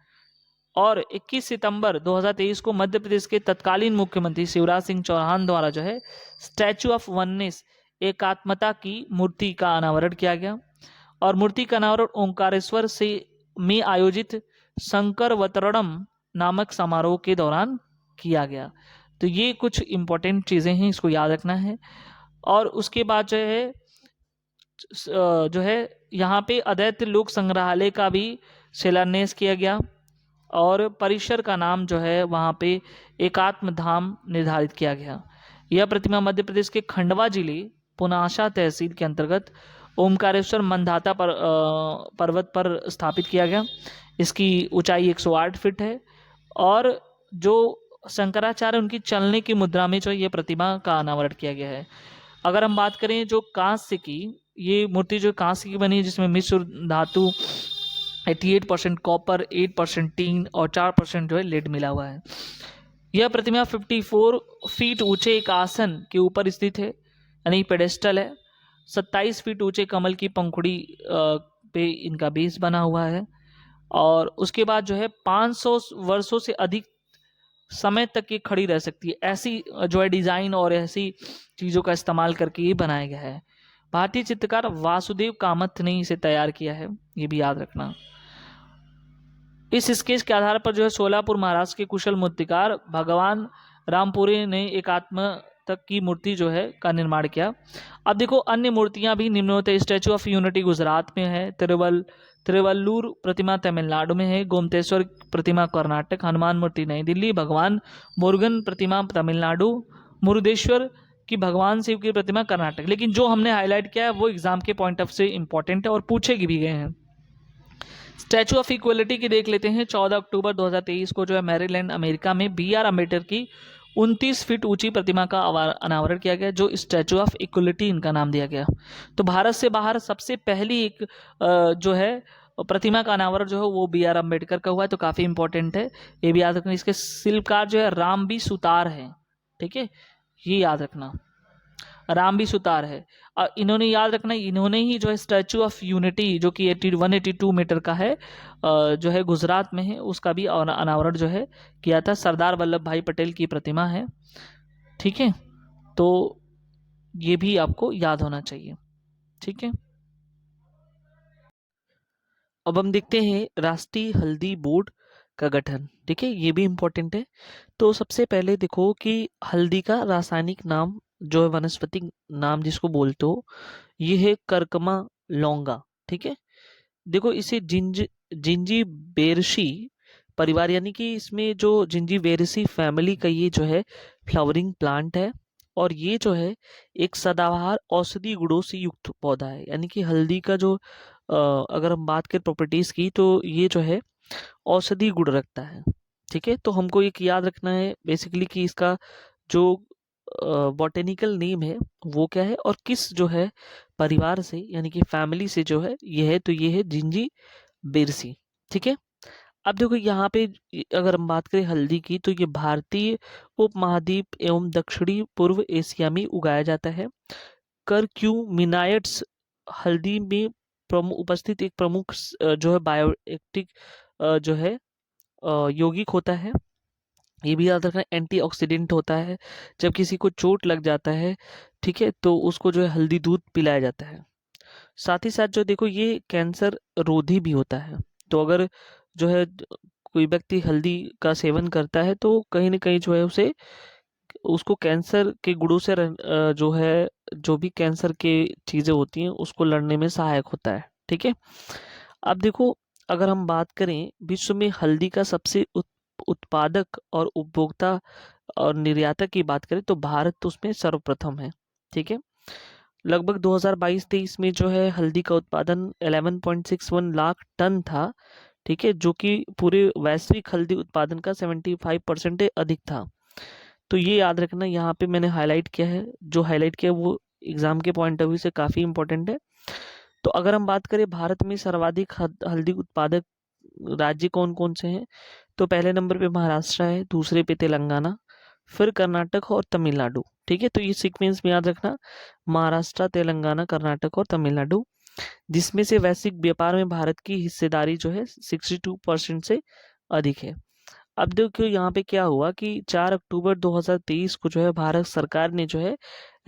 और 21 सितंबर 2023 को मध्य प्रदेश के तत्कालीन मुख्यमंत्री शिवराज सिंह चौहान द्वारा जो है स्टैचू ऑफ वननेस एकात्मता की मूर्ति का अनावरण किया गया। और मूर्ति का अनावरण ओंकारेश्वर से में आयोजित शंकरवतरणम नामक समारोह के दौरान किया गया। तो ये कुछ इंपॉर्टेंट चीजें हैं, इसको याद रखना है। और उसके बाद जो है यहाँ पे अद्वैत लोक संग्रहालय का भी शिलान्यास किया गया और परिसर का नाम जो है वहाँ पे एकात्म धाम निर्धारित किया गया। यह प्रतिमा मध्य प्रदेश के खंडवा जिले पुनासा तहसील के अंतर्गत ओमकारेश्वर मंदाता पर्वत पर स्थापित किया गया। इसकी ऊंचाई 108 फीट है और जो शंकराचार्य उनकी चलने की मुद्रा में जो ये प्रतिमा का अनावरण किया गया है। अगर हम बात करें जो कांस्य की, ये मूर्ति जो कांस्य की बनी है जिसमें मिश्र धातु 88% कॉपर, 8% टीन और 4% जो है लेड मिला हुआ है। यह प्रतिमा 54 फीट ऊंचे एक आसन के ऊपर स्थित है, यानी पेडेस्टल है। 27 फीट ऊंचे कमल की पंखुड़ी पे इनका बेस बना हुआ है। और उसके बाद जो है 500 वर्षों से अधिक समय तक ये खड़ी रह सकती है, ऐसी जो है डिजाइन और ऐसी चीजों का इस्तेमाल करके ये बनाया गया है। भारतीय चित्रकार वासुदेव कामत ने इसे तैयार किया है, ये भी याद रखना। इस स्केच के आधार पर जो है सोलापुर महाराष्ट्र के कुशल मूर्तिकार भगवान रामपुरे ने एकात्म तक की मूर्ति जो है का निर्माण किया। अब देखो अन्य मूर्तियां भी निम्नलिखित स्टैचू ऑफ यूनिटी गुजरात में है, तिरुवल्लूर प्रतिमा तमिलनाडु में है, गोमतेश्वर प्रतिमा कर्नाटक, हनुमान मूर्ति नई दिल्ली, भगवान मुरुगन प्रतिमा तमिलनाडु, मुरुदेश्वर की भगवान शिव की प्रतिमा कर्नाटक। लेकिन जो हमने हाईलाइट किया है वो एग्जाम के पॉइंट ऑफ से इंपॉर्टेंट है और पूछे भी गए हैं। स्टैचू ऑफ इक्वलिटी की देख लेते हैं। 14 अक्टूबर 2023 को जो है मैरीलैंड अमेरिका में BR अम्बेडकर की 29 फीट ऊंची प्रतिमा का अनावरण किया गया, जो स्टैचू ऑफ इक्वलिटी इनका नाम दिया गया। तो भारत से बाहर सबसे पहली एक जो है प्रतिमा का अनावरण जो है वो BR अम्बेडकर का हुआ है, तो काफी इंपॉर्टेंट है, ये भी याद रखना। इसके शिल्पकार जो है राम बी सुतार है, ठीक है, ये याद रखना, राम भी सुतार है। इन्होंने याद रखना, इन्होंने ही जो है स्टैचू ऑफ यूनिटी जो कि 182 मीटर का है जो है गुजरात में है, उसका भी अनावरण जो है किया था। सरदार वल्लभ भाई पटेल की प्रतिमा है, ठीक है, तो ये भी आपको याद होना चाहिए, ठीक है। अब हम देखते हैं राष्ट्रीय हल्दी बोर्ड का गठन, ठीक है, ये भी इंपॉर्टेंट है। तो सबसे पहले देखो कि हल्दी का रासायनिक नाम जो है वनस्पतिक नाम जिसको बोलते हो ये है करकमा लौंगा, ठीक है। देखो इसे जिंजीबेरेसी परिवार, यानी कि इसमें जो जिंजीबेरेसी फैमिली का ये जो है फ्लावरिंग प्लांट है और ये जो है एक सदाबहार औषधि गुणों से युक्त पौधा है। यानी कि हल्दी का जो अगर हम बात करें प्रॉपर्टीज की तो ये जो है औषधि गुण रखता है, ठीक है। तो हमको एक याद रखना है बेसिकली कि इसका जो बॉटेनिकल नेम है वो क्या है और किस जो है परिवार से यानी कि फैमिली से जो है ये है, तो ये है जिंजी बेरसी, ठीक है। अब देखो यहाँ पे अगर हम बात करें हल्दी की तो ये भारतीय उपमहाद्वीप एवं दक्षिणी पूर्व एशिया में उगाया जाता है। करक्यूमिनाइट्स हल्दी में उपस्थित एक प्रमुख जो है बायोएक्टिव जो है यौगिक होता है। ये भी याद रखना, एंटीऑक्सीडेंट होता है। जब किसी को चोट लग जाता है, ठीक है, तो उसको जो है हल्दी दूध पिलाया जाता है। साथ ही साथ जो देखो ये कैंसर रोधी भी होता है। तो अगर जो है कोई व्यक्ति हल्दी का सेवन करता है तो कहीं ना कहीं जो है उसे उसको कैंसर के गुणों से जो है जो भी कैंसर के चीजें होती हैं उसको लड़ने में सहायक होता है, ठीक है। अब देखो अगर हम बात करें विश्व में हल्दी का सबसे उत्पादक और उपभोक्ता और निर्यातक की बात करें तो भारत तो उसमें सर्वप्रथम है, ठीक है। लगभग 2022-23 में जो है हल्दी का उत्पादन 11.61 लाख टन था, ठीक है, जो कि पूरे वैश्विक हल्दी उत्पादन का 75% अधिक था। तो ये याद रखना, यहाँ पे मैंने हाईलाइट किया है, जो हाईलाइट किया वो एग्जाम के पॉइंट ऑफ व्यू से काफी इंपॉर्टेंट है। तो अगर हम बात करें भारत में सर्वाधिक हल्दी उत्पादक राज्य कौन कौन से हैं, तो पहले नंबर पे महाराष्ट्र है, दूसरे पे तेलंगाना, फिर कर्नाटक और तमिलनाडु, ठीक है। तो ये सीक्वेंस में याद रखना, महाराष्ट्र, तेलंगाना, कर्नाटक और तमिलनाडु, जिसमें से वैश्विक व्यापार में भारत की हिस्सेदारी जो है 62% से अधिक है। अब देखो यहाँ पे क्या हुआ कि 4 अक्टूबर 2023 को जो है भारत सरकार ने जो है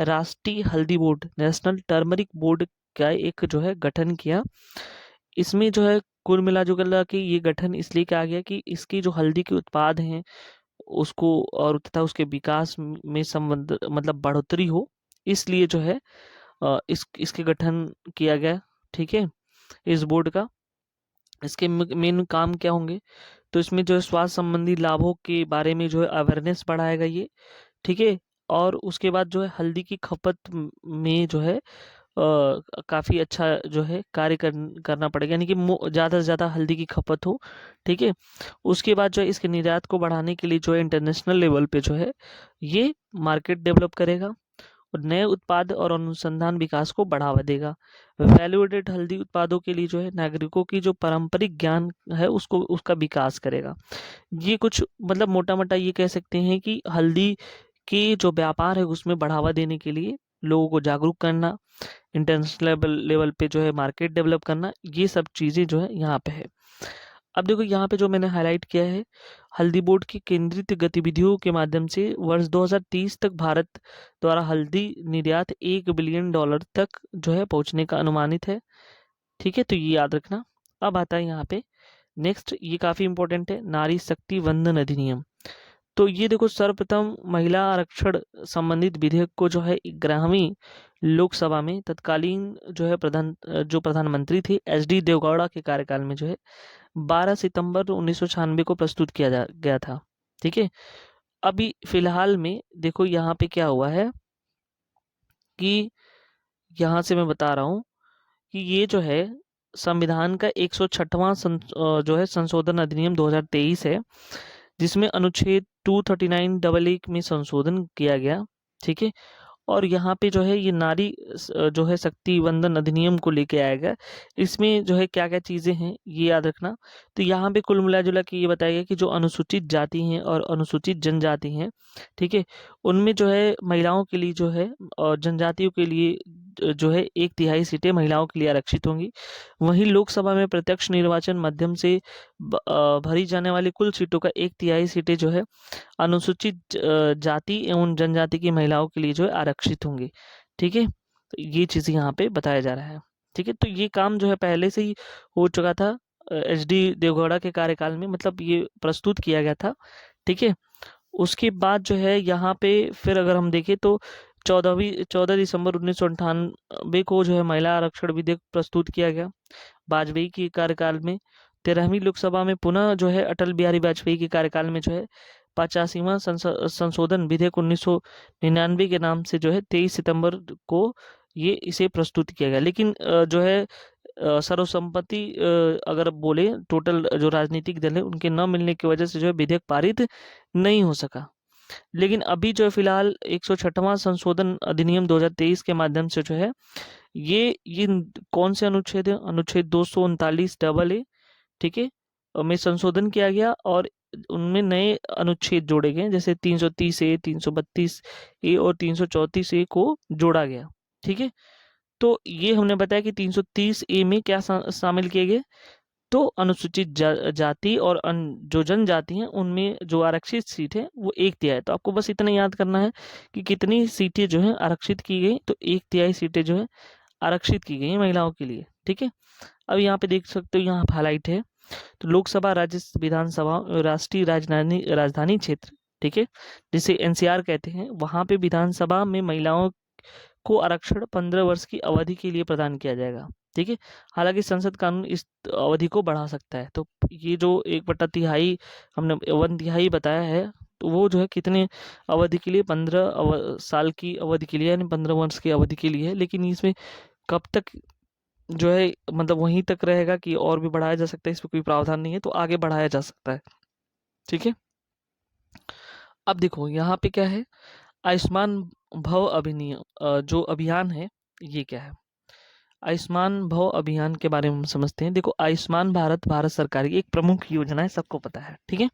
राष्ट्रीय हल्दी बोर्ड, नेशनल टर्मरिक बोर्ड का एक जो है गठन किया। इसमें जो है कुल मिला के ये गठन इसलिए किया गया कि इसकी जो हल्दी के उत्पाद हैं उसको और तथा उसके विकास में संबंध मतलब बढ़ोतरी हो, इसलिए जो है इसके गठन किया गया। ठीक है, इस बोर्ड का इसके मेन काम क्या होंगे, तो इसमें जो है स्वास्थ्य संबंधी लाभों के बारे में जो है अवेयरनेस बढ़ाएगा ये। ठीक है, और उसके बाद जो है हल्दी की खपत में जो है काफ़ी अच्छा जो है कार्य करना पड़ेगा, यानी कि ज़्यादा से ज़्यादा हल्दी की खपत हो। ठीक है, उसके बाद जो है इसके निर्यात को बढ़ाने के लिए जो है इंटरनेशनल लेवल पे जो है ये मार्केट डेवलप करेगा और नए उत्पाद और अनुसंधान विकास को बढ़ावा देगा। वैल्यू एडेड हल्दी उत्पादों के लिए जो है नागरिकों की जो पारंपरिक ज्ञान है उसको उसका विकास करेगा। ये कुछ मतलब मोटा मोटा ये कह सकते हैं कि हल्दी की जो व्यापार है उसमें बढ़ावा देने के लिए लोगों को जागरूक करना, इंटरनेशनल लेवल पे जो है मार्केट डेवलप करना, ये सब चीज़ें जो है यहाँ पे है। अब देखो यहाँ पे जो मैंने हाईलाइट किया है, हल्दी बोर्ड की केंद्रित गतिविधियों के माध्यम से वर्ष 2030 तक भारत द्वारा हल्दी निर्यात $1 बिलियन तक जो है पहुँचने का अनुमानित है। ठीक है, तो ये याद रखना। अब आता है यहाँ पे नेक्स्ट, ये काफ़ी इंपॉर्टेंट है, नारी शक्ति वंदन अधिनियम। तो ये देखो सर्वप्रथम महिला आरक्षण संबंधित विधेयक को जो है 11वीं लोकसभा में तत्कालीन जो है प्रधानमंत्री थे HD देवगौड़ा के कार्यकाल में जो है 12 सितंबर 1996 को प्रस्तुत किया गया था। ठीक है, अभी फिलहाल में देखो यहाँ पे क्या हुआ है कि यहाँ से मैं बता रहा हूँ कि ये जो है संविधान का 106वां जो है संशोधन अधिनियम 2023 है, जिसमें अनुच्छेद 239 में संशोधन किया गया। ठीक है, और यहाँ पे जो है ये नारी जो है शक्ति वंदन अधिनियम को लेके आएगा। इसमें जो है क्या क्या चीज़ें हैं ये याद रखना। तो यहाँ पे कुल मिला जुला के ये बताया गया कि जो अनुसूचित जाति हैं और अनुसूचित जनजाति हैं, ठीक है, उनमें जो है महिलाओं के लिए जो है और जनजातियों के लिए जो है 1/3 सीटें महिलाओं के लिए आरक्षित होंगी। वहीं लोकसभा में प्रत्यक्ष निर्वाचन माध्यम से भरी जाने वाली कुल सीटों का 1/3 सीटें जो है अनुसूचित जाति एवं जनजाति की महिलाओं के लिए जो है आरक्षित होंगे। ठीक है, तो ये चीज़ यहाँ पे बताया जा रहा है। ठीक है, तो ये काम जो है पहले से ही हो चुका था HD देवगौड़ा के कार्यकाल में, मतलब ये प्रस्तुत किया गया था। ठीक है, उसके बाद जो है यहाँ पे फिर अगर हम देखें तो 14 दिसंबर 1998 को जो है महिला आरक्षण विधेयक प्रस्तुत किया गया वाजपेयी के कार्यकाल में। 13वीं लोकसभा में पुनः जो है अटल बिहारी वाजपेयी के कार्यकाल में जो है 85वां संशोधन विधेयक 1999 के नाम से जो है 23 सितंबर को ये इसे प्रस्तुत किया गया। लेकिन जो है सर्वसम्मति अगर बोले टोटल जो राजनीतिक दल है उनके न मिलने की वजह से जो है विधेयक पारित नहीं हो सका। लेकिन अभी जो है फिलहाल 106वां संशोधन अधिनियम 2023 के माध्यम से जो है ये कौन से अनुच्छेद है, अनुच्छेद 239 AA, ठीक है, में संशोधन किया गया और उनमें नए अनुच्छेद जोड़े गए, जैसे 330A, 332A और 334A को जोड़ा गया। ठीक है, तो ये हमने बताया कि 330A में क्या शामिल किए गए, तो अनुसूचित जाति और जो जनजाति हैं उनमें जो आरक्षित सीट है वो 1/3। तो आपको बस इतना याद करना है कि कितनी सीटें जो हैं आरक्षित की गई, तो 1/3 सीटें जो है आरक्षित की गई हैं महिलाओं के लिए। ठीक है, अब यहाँ पे देख सकते हो, यहाँ हाईलाइट है, तो लोकसभा, राज्य विधानसभा, राष्ट्रीय राजधानी क्षेत्र, ठीक है, जिसे NCR कहते हैं, वहाँ पे विधानसभा में महिलाओं को आरक्षण 15 वर्ष की अवधि के लिए प्रदान किया जाएगा। ठीक है, हालांकि संसद कानून इस अवधि को बढ़ा सकता है। तो ये जो 1/3 हमने 1/3 बताया है, तो वो जो है कितने अवधि के लिए, 15 साल की अवधि के लिए, यानी 15 वर्ष की अवधि के लिए है। लेकिन इसमें कब तक जो है मतलब वहीं तक रहेगा कि और भी बढ़ाया जा सकता है, इसमें कोई प्रावधान नहीं है, तो आगे बढ़ाया जा सकता है। ठीक है, अब देखो यहाँ पे क्या है, आयुष्मान भव जो अभियान है ये क्या है। आयुष्मान भव अभियान के बारे में हम समझते हैं। देखो, आयुष्मान भारत सरकार की एक प्रमुख योजना है, सबको पता है। ठीक है,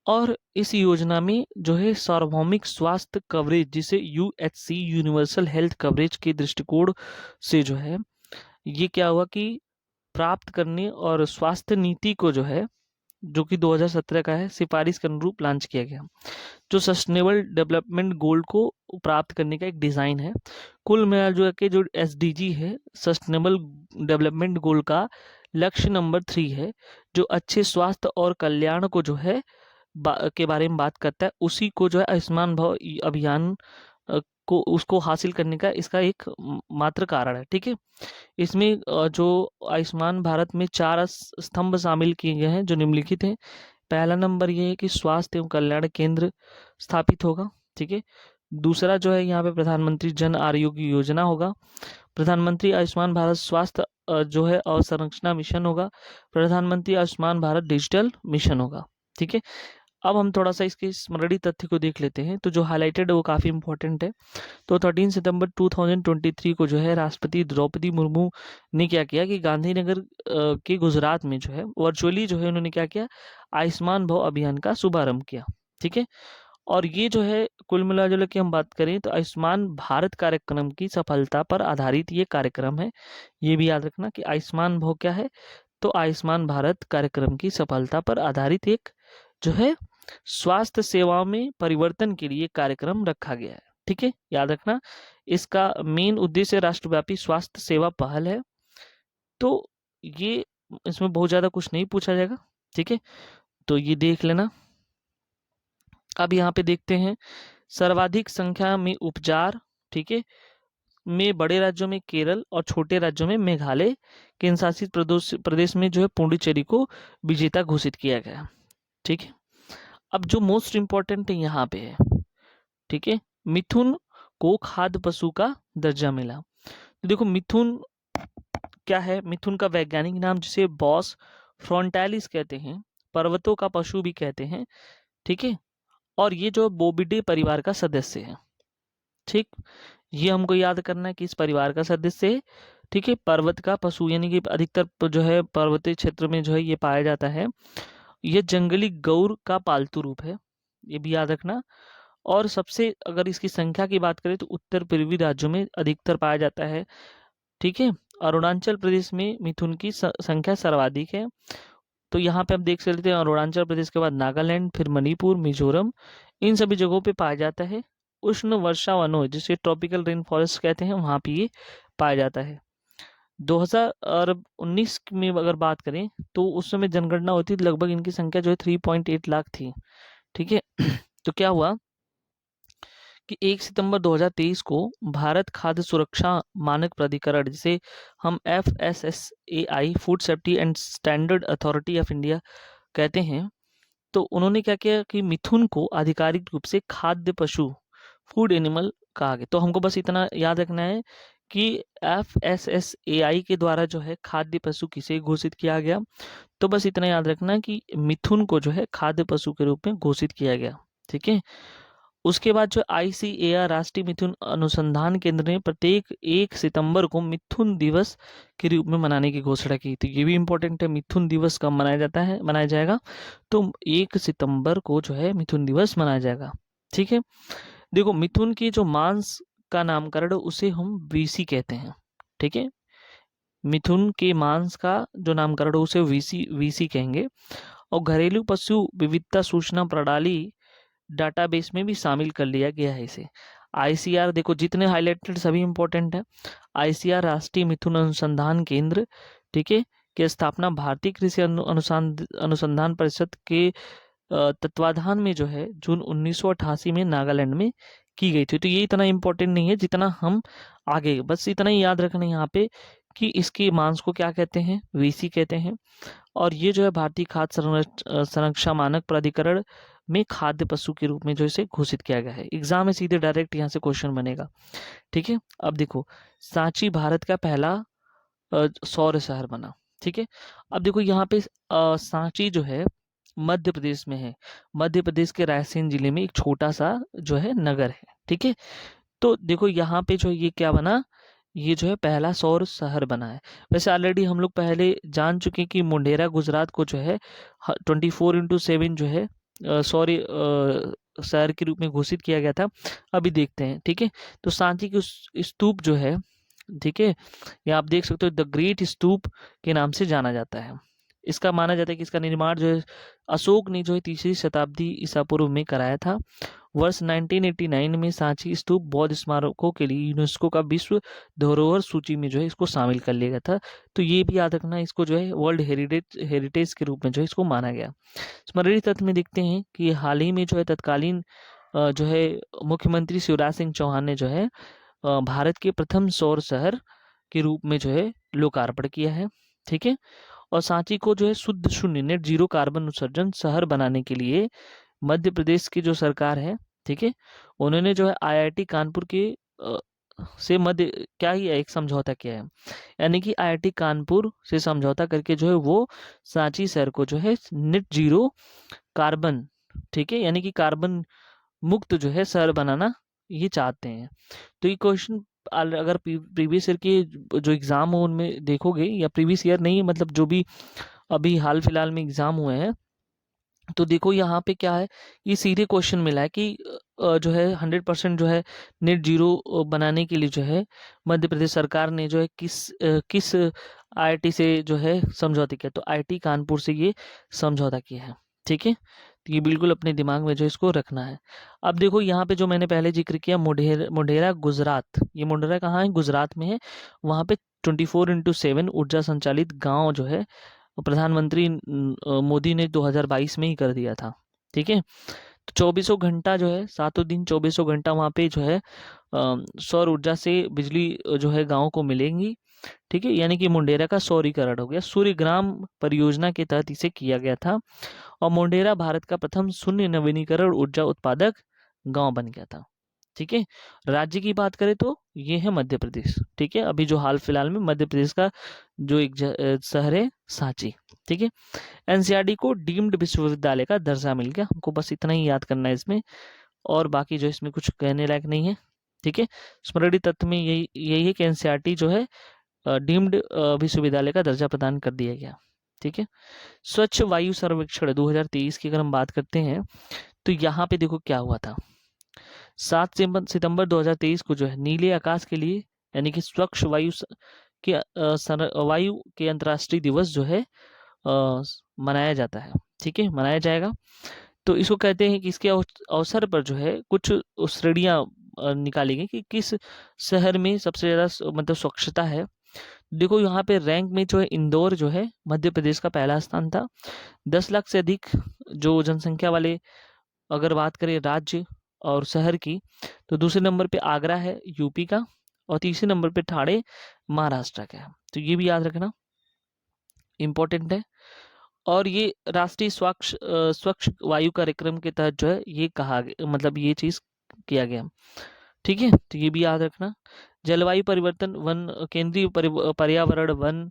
और इस योजना में जो है सार्वभौमिक स्वास्थ्य कवरेज, जिसे UHC यूनिवर्सल हेल्थ कवरेज के दृष्टिकोण से जो है ये क्या हुआ कि प्राप्त करने और स्वास्थ्य नीति को जो है जो कि 2017 का है, सिफारिश के अनुरूप लॉन्च किया गया, जो सस्टेनेबल डेवलपमेंट गोल को प्राप्त करने का एक डिज़ाइन है। कुल मिला जो के जो एसडीजी है, सस्टेनेबल डेवलपमेंट गोल का लक्ष्य नंबर 3 है, जो अच्छे स्वास्थ्य और कल्याण को जो है के बारे में बात करता है। उसी को जो है आयुष्मान भव अभियान को उसको हासिल करने का इसका एक मात्र कारण है। ठीक है, इसमें जो आयुष्मान भारत में 4 स्तंभ शामिल किए गए हैं जो निम्नलिखित हैं। पहला नंबर ये है कि स्वास्थ्य एवं कल्याण केंद्र स्थापित होगा। ठीक है, दूसरा जो है यहाँ पे प्रधानमंत्री जन आरोग्य योजना होगा, प्रधानमंत्री आयुष्मान भारत स्वास्थ्य जो है अवसंरचना मिशन होगा, प्रधानमंत्री आयुष्मान भारत डिजिटल मिशन होगा। ठीक है, अब हम थोड़ा सा इसके स्मरणीय तथ्य को देख लेते हैं। तो जो हाईलाइटेड है वो काफ़ी इंपॉर्टेंट है। तो 13 सितंबर 2023 को जो है राष्ट्रपति द्रौपदी मुर्मू ने क्या किया कि गांधीनगर के गुजरात में जो है वर्चुअली जो है उन्होंने क्या किया, आयुष्मान भव अभियान का शुभारंभ किया। ठीक है, और ये जो है कुल मिला के हम बात करें तो आयुष्मान भारत कार्यक्रम की सफलता पर आधारित ये कार्यक्रम है। ये भी याद रखना कि आयुष्मान भव क्या है, तो आयुष्मान भारत कार्यक्रम की सफलता पर आधारित एक जो है स्वास्थ्य सेवाओं में परिवर्तन के लिए कार्यक्रम रखा गया है। ठीक है, याद रखना इसका मेन उद्देश्य राष्ट्रव्यापी स्वास्थ्य सेवा पहल है। तो ये इसमें बहुत ज्यादा कुछ नहीं पूछा जाएगा। ठीक है, तो ये देख लेना। अब यहाँ पे देखते हैं सर्वाधिक संख्या में उपचार, ठीक है, में बड़े राज्यों में केरल और छोटे राज्यों में मेघालय, केंद्र शासित प्रदेश में जो है पुडुचेरी को विजेता घोषित किया गया। ठीक है, अब जो मोस्ट इम्पोर्टेंट है यहाँ पे है, ठीक है, मिथुन को खाद्य पशु का दर्जा मिला। तो देखो मिथुन क्या है, मिथुन का वैज्ञानिक नाम जिसे बॉस फ्रंटालिस कहते हैं, पर्वतों का पशु भी कहते हैं। ठीक है, और ये जो बोबिडे परिवार का सदस्य है। ठीक, ये हमको याद करना है कि इस परिवार का सदस्य है। ठीक है, पर्वत का पशु यानी कि अधिकतर जो है पर्वतीय क्षेत्र में जो है ये पाया जाता है। यह जंगली गौर का पालतू रूप है, ये भी याद रखना। और सबसे अगर इसकी संख्या की बात करें तो उत्तर पूर्वी राज्यों में अधिकतर पाया जाता है। ठीक है, अरुणाचल प्रदेश में मिथुन की संख्या सर्वाधिक है। तो यहाँ पे हम देख सकते हैं अरुणाचल प्रदेश के बाद नागालैंड, फिर मणिपुर, मिजोरम, इन सभी जगहों पे पाया जाता है। उष्ण वर्षा वनों जिसे ट्रॉपिकल रेन फॉरेस्ट कहते हैं, वहाँ पे ये पाया जाता है। 2019 में अगर बात करें तो उस समय जनगणना होती थी, लगभग इनकी संख्या जो है 3.8 लाख थी। ठीक है, तो क्या हुआ कि 1 सितंबर 2023 को भारत खाद्य सुरक्षा मानक प्राधिकरण, जिसे हम FSSAI food safety and standard authority of India कहते हैं, तो उन्होंने क्या किया कि मिथुन को आधिकारिक रूप से खाद्य पशु फूड एनिमल कहा गया। तो हमको बस इतना याद रखना है कि FSSAI के द्वारा जो है खाद्य पशु किसे घोषित किया गया। तो बस इतना याद रखना कि मिथुन को जो है खाद्य पशु के रूप में घोषित किया गया। ठीक है, उसके बाद जो ICAR राष्ट्रीय मिथुन अनुसंधान केंद्र ने प्रत्येक 1 सितंबर को मिथुन दिवस के रूप में मनाने की घोषणा की थी। ये भी इंपॉर्टेंट है, मिथुन दिवस कब मनाया जाएगा, तो 1 सितंबर को जो है मिथुन दिवस मनाया जाएगा। ठीक है, देखो मिथुन की जो मांस का नामकरण उसे हम वीसी कहते हैं। ठीक है, मिथुन के मांस का जो नामकरण उसे वीसी कहेंगे। और घरेलू पशु विविधता सूचना प्रणाली डाटाबेस में भी शामिल कर लिया गया है इसे। ICR देखो जितने हाईलाइटेड सभी इंपॉर्टेंट है। ICR राष्ट्रीय मिथुन अनुसंधान केंद्र, ठीक है, की स्थापना भारतीय कृषि अनुसंधान परिषद के तत्वाधान में जो है जून 1988 में नागालैंड में की गई थी। तो ये इतना इंपॉर्टेंट नहीं है जितना हम आगे, बस इतना ही याद रखना यहाँ पे कि इसके मांस को क्या कहते हैं, वीसी कहते हैं। और ये जो है भारतीय खाद्य संरक्षण मानक प्राधिकरण में खाद्य पशु के रूप में जो इसे घोषित किया गया है। एग्जाम में सीधे डायरेक्ट यहाँ से क्वेश्चन बनेगा। ठीक है, अब देखो सांची भारत का पहला सौर शहर बना। ठीक है, अब देखो यहाँ पे सांची जो है मध्य प्रदेश में है। मध्य प्रदेश के रायसेन जिले में एक छोटा सा जो है नगर है। ठीक है, तो देखो यहाँ पे जो ये क्या बना, ये जो है पहला सौर शहर बना है। वैसे ऑलरेडी हम लोग पहले जान चुके हैं कि मुंडेरा गुजरात को जो है 24/7 जो है सौर शहर के रूप में घोषित किया गया था। अभी देखते हैं। ठीक है, तो सांची की स्तूप जो है, ठीक है, ये आप देख सकते हो द ग्रेट स्तूप के नाम से जाना जाता है। इसका माना जाता है कि इसका निर्माण जो है अशोक ने जो है 3री शताब्दी ईसा पूर्व में कराया था। वर्ष 1989 में सांची स्तूप बौद्ध स्मारकों के लिए यूनेस्को का विश्व धरोहर सूची में जो है इसको शामिल कर लिया गया था। तो ये भी याद रखना, इसको जो है वर्ल्ड हेरिटेज के रूप में जो है इसको माना गया। स्मरणीय तथ्य में देखते हैं कि हाल ही में जो है तत्कालीन जो है मुख्यमंत्री शिवराज सिंह चौहान ने जो है भारत के प्रथम सौर शहर के रूप में जो है लोकार्पण किया है। ठीक है, और सांची को जो है शुद्ध शून्य नेट जीरो कार्बन उत्सर्जन शहर बनाने के लिए मध्य प्रदेश की जो सरकार है, ठीक है, उन्होंने जो है आईआईटी कानपुर के से मध्य क्या ही एक समझौता किया है, यानी कि आईआईटी कानपुर से समझौता करके जो है वो सांची शहर को जो है नेट जीरो कार्बन, ठीक है, यानी कि कार्बन मुक्त जो है शहर बनाना ये चाहते हैं। तो ये क्वेश्चन अगर प्रीवियस ईयर के जो एग्जाम हो उनमें देखोगे, या प्रीवियस ईयर नहीं मतलब जो भी अभी हाल फिलहाल में एग्जाम हुए हैं, तो देखो यहाँ पे क्या है, ये सीधे क्वेश्चन मिला है कि जो है 100% जो है नेट जीरो बनाने के लिए जो है मध्य प्रदेश सरकार ने जो है किस आईआईटी से जो है समझौता किया, तो आईआईटी कानपुर से ये समझौता किया है। ठीक है, तो ये बिल्कुल अपने दिमाग में जो इसको रखना है। अब देखो यहाँ पे जो मैंने पहले जिक्र किया मोढेरा गुजरात, ये मोढेरा कहाँ है, गुजरात में है। वहाँ पे 24/7 ऊर्जा संचालित गांव जो है प्रधानमंत्री मोदी ने 2022 में ही कर दिया था। ठीक है, तो 2400 घंटा जो है, 7 दिन 2400 घंटा वहाँ पे जो है सौर ऊर्जा से बिजली जो है गाँव को मिलेंगी। ठीक है, यानी कि मुंडेरा का सौरीकरण हो गया। सूर्यग्राम परियोजना के तहत इसे किया गया था और मुंडेरा भारत का प्रथम शून्य नवीनीकरण ऊर्जा उत्पादक गांव बन गया था। ठीक है, राज्य की बात करें तो ये है मध्य प्रदेश। ठीक है, अभी जो हाल फिलहाल में मध्य प्रदेश का जो एक शहर है सांची। ठीक है, एनसीईआरटी को डीम्ड विश्वविद्यालय का दर्जा मिल गया, हमको बस इतना ही याद करना है इसमें, और बाकी जो इसमें कुछ कहने लायक नहीं है। ठीक है, स्मरणीय तथ्य में यही यही है कि एनसीईआरटी जो है डीम्ड विश्वविद्यालय का दर्जा प्रदान कर दिया गया। ठीक है, स्वच्छ वायु सर्वेक्षण 2023 की अगर हम बात करते हैं, तो यहाँ पे देखो क्या हुआ था। 7 सितंबर 2023 को जो है नीले आकाश के लिए, यानी कि स्वच्छ वायु के अंतर्राष्ट्रीय दिवस जो है मनाया जाता है। ठीक है, मनाया जाएगा। तो इसको कहते हैं कि इसके अवसर पर जो है कुछ श्रेणियां निकाली गई कि किस शहर में सबसे ज्यादा मतलब स्वच्छता है। देखो यहाँ पे रैंक में जो है इंदौर जो है मध्य प्रदेश का पहला स्थान था, 10 लाख से अधिक जो जनसंख्या वाले अगर बात करें राज्य और शहर की, तो दूसरे नंबर पे आगरा है यूपी का, और तीसरे नंबर पे ठाणे महाराष्ट्र का है। तो ये भी याद रखना इम्पोर्टेंट है। और ये राष्ट्रीय स्वच्छ वायु कार्यक्रम के तहत जो है ये कहा मतलब ये चीज किया गया। ठीक है, तो ये भी याद रखना। जलवायु परिवर्तन वन केंद्रीय पर्यावरण वन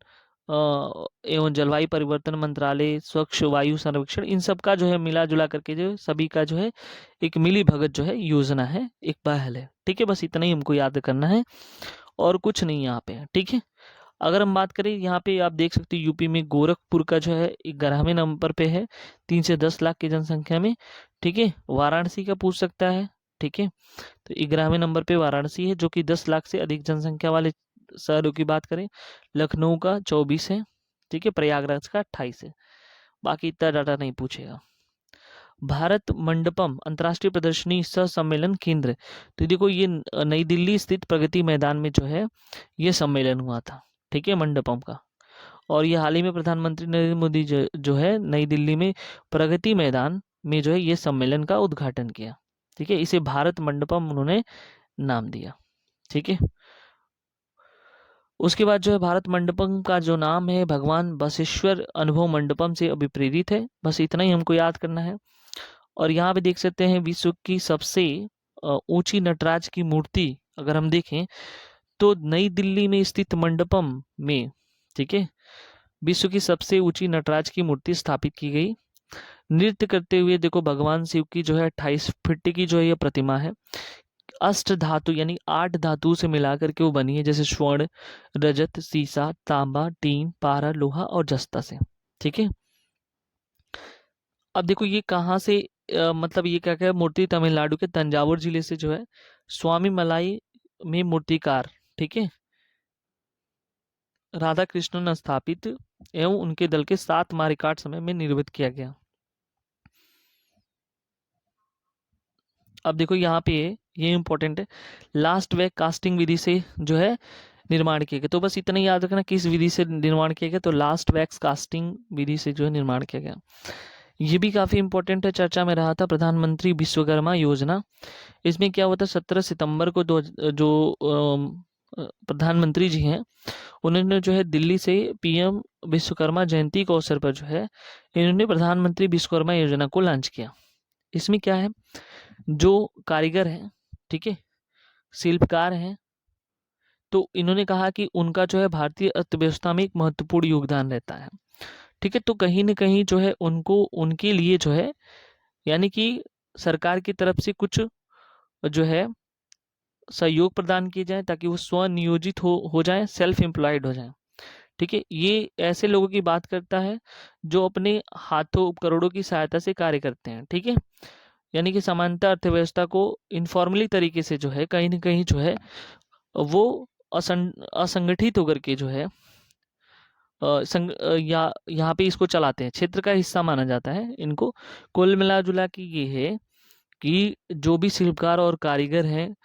एवं जलवायु परिवर्तन मंत्रालय, स्वच्छ वायु सर्वेक्षण, इन सब का जो है मिला जुला करके जो सभी का जो है एक मिली भगत जो है योजना है, एक पहल है। ठीक है, बस इतना ही हमको याद करना है और कुछ नहीं यहाँ पे है। ठीक है, अगर हम बात करें यहाँ पे आप देख सकते हैं यूपी में गोरखपुर का जो है 11वें नंबर पे है 3 से 10 लाख की जनसंख्या में। ठीक है, वाराणसी का पूछ सकता है। ठीक है, तो 11वें नंबर पे वाराणसी है जो कि 10 लाख से अधिक जनसंख्या वाले शहरों की बात करें। लखनऊ का 24 है। ठीक है, प्रयागराज का 28 है। बाकी इतना डाटा नहीं पूछेगा। भारत मंडपम अंतर्राष्ट्रीय प्रदर्शनी सह सम्मेलन केंद्र, तो देखो ये नई दिल्ली स्थित प्रगति मैदान में जो है ये सम्मेलन हुआ था। ठीक है, मंडपम का, और ये हाल ही में प्रधानमंत्री नरेंद्र मोदी जो है नई दिल्ली में प्रगति मैदान में जो है ये सम्मेलन का उद्घाटन किया। ठीक है, इसे भारत मंडपम उन्होंने नाम दिया। ठीक है, उसके बाद जो है भारत मंडपम का जो नाम है भगवान बसवेश्वर अनुभव मंडपम से अभिप्रेरित है। बस इतना ही हमको याद करना है। और यहाँ पे देख सकते हैं विश्व की सबसे ऊंची नटराज की मूर्ति अगर हम देखें तो नई दिल्ली में स्थित मंडपम में, ठीक है, विश्व की सबसे ऊंची नटराज की मूर्ति स्थापित की गई। नृत्य करते हुए देखो भगवान शिव की जो है 28 फीट की जो है ये प्रतिमा है। अष्ट धातु यानी 8 धातु से मिलाकर के वो बनी है, जैसे स्वर्ण, रजत, सीसा, तांबा, टीन, पारा, लोहा और जस्ता से। ठीक है, अब देखो ये कहाँ से मतलब ये क्या क्या मूर्ति तमिलनाडु के तंजावुर जिले से जो है स्वामी मलाई में मूर्तिकार, ठीक है, राधा कृष्णन स्थापित एवं उनके दल के 7 मारिकाट समय में निर्मित किया गया। अब देखो यहाँ पे ये इंपॉर्टेंट है, लास्ट वैक कास्टिंग विधि से जो है निर्माण किया गया। तो बस इतना याद रखना किस विधि से निर्माण किया गया, तो लास्ट वैक्स कास्टिंग विधि से जो है निर्माण किया गया। ये भी काफी इंपॉर्टेंट है, चर्चा में रहा था प्रधानमंत्री विश्वकर्मा योजना। इसमें क्या हुआ था, 17 सितंबर को प्रधानमंत्री जी हैं, उन्होंने जो है दिल्ली से पीएम विश्वकर्मा जयंती के अवसर पर जो है इन्होंने प्रधानमंत्री विश्वकर्मा योजना को लॉन्च किया। इसमें क्या है, जो कारीगर हैं, ठीक है, शिल्पकार हैं, तो इन्होंने कहा कि उनका जो है भारतीय अर्थव्यवस्था में एक महत्वपूर्ण योगदान रहता है। ठीक है, तो कहीं ना कहीं जो है उनको उनके लिए जो है यानी कि सरकार की तरफ से कुछ जो है सहयोग प्रदान किए जाए ताकि वो स्वनियोजित हो जाएं, सेल्फ एम्प्लॉयड हो जाएं। ठीक है, ये ऐसे लोगों की बात करता है जो अपने हाथों उपकरणों की सहायता से कार्य करते हैं। ठीक है, यानी कि सामान्यतः अर्थव्यवस्था को इनफॉर्मली तरीके से जो है कहीं ना कहीं जो है वो असंगठित होकर के जो है यहाँ पे इसको चलाते हैं, क्षेत्र का हिस्सा माना जाता है इनको। कुल मिला जुला के ये है कि जो भी शिल्पकार और कारीगर हैं,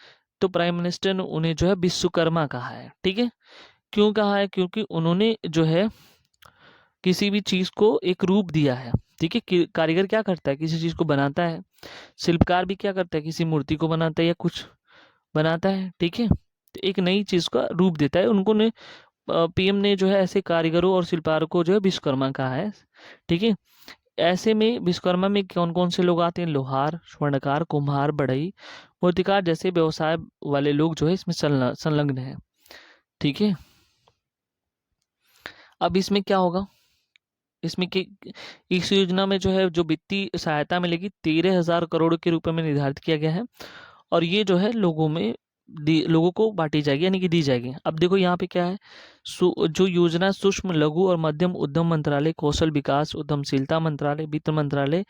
तो प्राइम मिनिस्टर ने उन्हें जो है विश्वकर्मा कहा है। ठीक है, क्यों कहा है, क्योंकि उन्होंने जो है किसी भी चीज को एक रूप दिया है। ठीक है, कारीगर क्या करता है, किसी चीज को बनाता है। शिल्पकार भी क्या करता है, किसी मूर्ति को बनाता है या कुछ बनाता है। ठीक है, तो एक नई चीज का रूप देता है। उनको ने पीएम ने जो है ऐसे कारीगरों और शिल्पकारों को जो है विश्वकर्मा कहा है। ठीक है, ऐसे में विश्वकर्मा में कौन कौन से लोग आते हैं, लोहार, स्वर्णकार, कुम्हार, बढ़ई, मूर्तिकार जैसे व्यवसाय वाले लोग जो है इसमें संलग्न है। ठीक है, अब इसमें क्या होगा, इसमें कि इस योजना में जो है जो वित्तीय सहायता मिलेगी 13,000 करोड़ के रूप में निर्धारित किया गया है, और ये जो है लोगों को बांटी जाएगी यानी कि दी जाएगी। अब देखो यहाँ पे क्या है, जो योजना सूक्ष्म लघु और मध्यम उद्यम मंत्रालय, कौशल विकास उद्यमशीलता मंत्रालय, वित्त मंत्रालय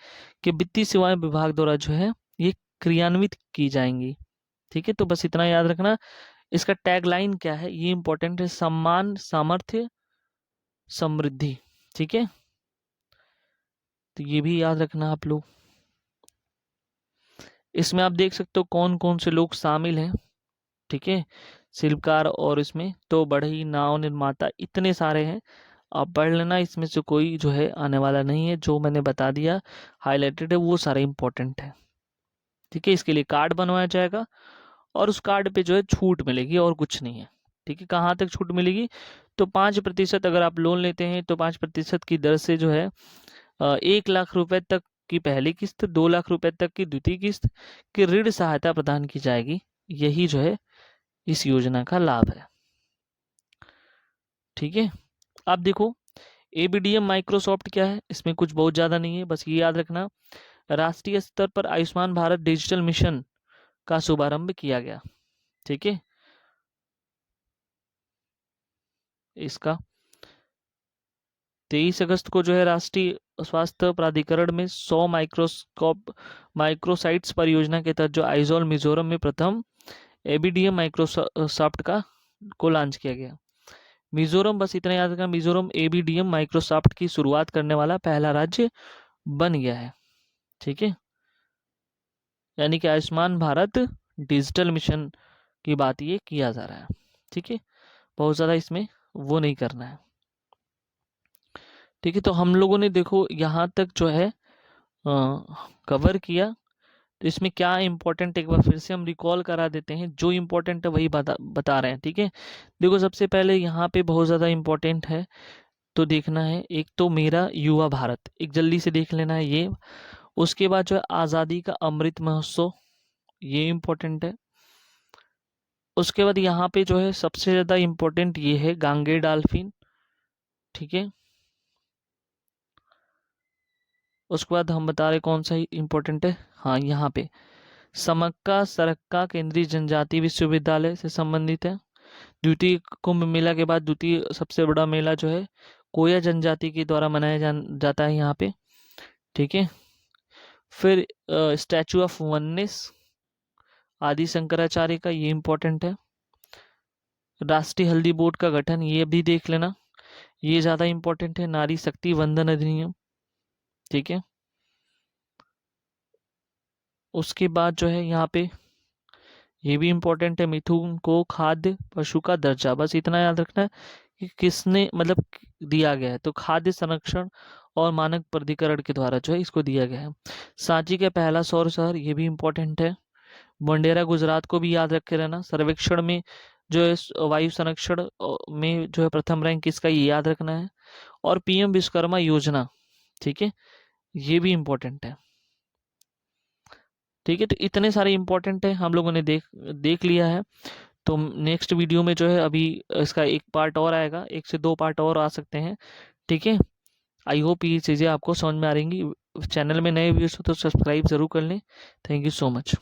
के वित्तीय सेवाएं विभाग द्वारा जो है ये क्रियान्वित की जाएंगी। ठीक है, तो बस इतना याद रखना। इसका टैगलाइन क्या है, ये इंपॉर्टेंट है, सम्मान, सामर्थ्य, समृद्धि। ठीक है, तो ये भी याद रखना आप लोग। इसमें आप देख सकते हो कौन कौन से लोग शामिल हैं। ठीक है, शिल्पकार और इसमें तो बढ़ई, नाव निर्माता, इतने सारे हैं, आप पढ़ लेना। इसमें से कोई जो है आने वाला नहीं है, जो मैंने बता दिया हाईलाइटेड है वो सारे इंपॉर्टेंट है। ठीक है, इसके लिए कार्ड बनवाया जाएगा और उस कार्ड पे जो है छूट मिलेगी और कुछ नहीं है। ठीक है, कहाँ तक छूट मिलेगी, तो 5% अगर आप लोन लेते हैं तो 5% की दर से जो है 1 लाख रुपए तक की पहली किस्त, 2 लाख रुपए तक की द्वितीय किस्त की ऋण सहायता प्रदान की जाएगी। यही जो है इस योजना का लाभ है। ठीक है, अब देखो एबीडीएम माइक्रोसॉफ्ट क्या है, इसमें कुछ बहुत ज्यादा नहीं है, बस ये याद रखना राष्ट्रीय स्तर पर आयुष्मान भारत डिजिटल मिशन का शुभारंभ किया गया। ठीक है, इसका 23 अगस्त को जो है राष्ट्रीय स्वास्थ्य प्राधिकरण में 100 माइक्रोसाइट्स परियोजना के तहत जो आइजोल मिजोरम में प्रथम एबीडीएम माइक्रोसॉफ्ट का को लॉन्च किया गया। मिजोरम, बस इतना याद रखना, मिजोरम एबीडीएम माइक्रोसॉफ्ट की शुरुआत करने वाला पहला राज्य बन गया है। ठीक है, यानी कि आयुष्मान भारत डिजिटल मिशन की बात ये किया जा रहा है। ठीक है, बहुत ज़्यादा इसमें वो नहीं करना है। ठीक है, तो हम लोगों ने देखो यहाँ तक जो है कवर किया। तो इसमें क्या इंपॉर्टेंट एक बार फिर से हम रिकॉल करा देते हैं, जो इंपॉर्टेंट है वही बता रहे हैं। ठीक है, देखो सबसे पहले यहाँ पे बहुत ज़्यादा इंपॉर्टेंट है, तो देखना है एक तो मेरा युवा भारत, एक जल्दी से देख लेना है ये। उसके बाद जो है आज़ादी का अमृत महोत्सव, ये इम्पोर्टेंट है। उसके बाद यहाँ पे जो है सबसे ज़्यादा इम्पोर्टेंट ये है गांगे डाल्फिन। ठीक है, उसके बाद हम बता रहे कौन सा इम्पोर्टेंट है, हाँ यहाँ पे समक्का सरक्का केंद्रीय जनजाति विश्वविद्यालय से संबंधित है। द्वितीय कुंभ मेला के बाद द्वितीय सबसे बड़ा मेला जो है कोया जनजाति के द्वारा मनाया जाता है यहाँ पे। ठीक है, फिर स्टैचू ऑफ वननेस आदि शंकराचार्य का, ये इम्पोर्टेंट है। राष्ट्रीय हल्दी बोर्ड का गठन, ये भी देख लेना, ये ज़्यादा इंपॉर्टेंट है। नारी शक्ति वंदन अधिनियम, ठीक है। उसके बाद जो है यहाँ पे ये भी इम्पोर्टेंट है, मिथुन को खाद्य पशु का दर्जा, बस इतना याद रखना है कि किसने मतलब दिया गया है, तो खाद्य संरक्षण और मानक प्राधिकरण के द्वारा जो है इसको दिया गया है। सांची का पहला सौर शहर, ये भी इम्पोर्टेंट है। मोंडेरा गुजरात को भी याद रखे रहना। सर्वेक्षण में जो है वायु संरक्षण में जो है प्रथम रैंक किसका, ये याद रखना है। और पीएम विश्वकर्मा योजना, ठीक है, ये भी इम्पोर्टेंट है, ठीक है। तो इतने सारे इंपॉर्टेंट है, हम लोगों ने देख लिया है। तो नेक्स्ट वीडियो में जो है अभी इसका एक पार्ट और आएगा, 1 से 2 पार्ट और आ सकते हैं, ठीक है। आई होप ये चीज़ें आपको समझ में आ रहेंगी। चैनल में नए व्यूअर्स हो तो सब्सक्राइब ज़रूर कर लें। Thank you so much.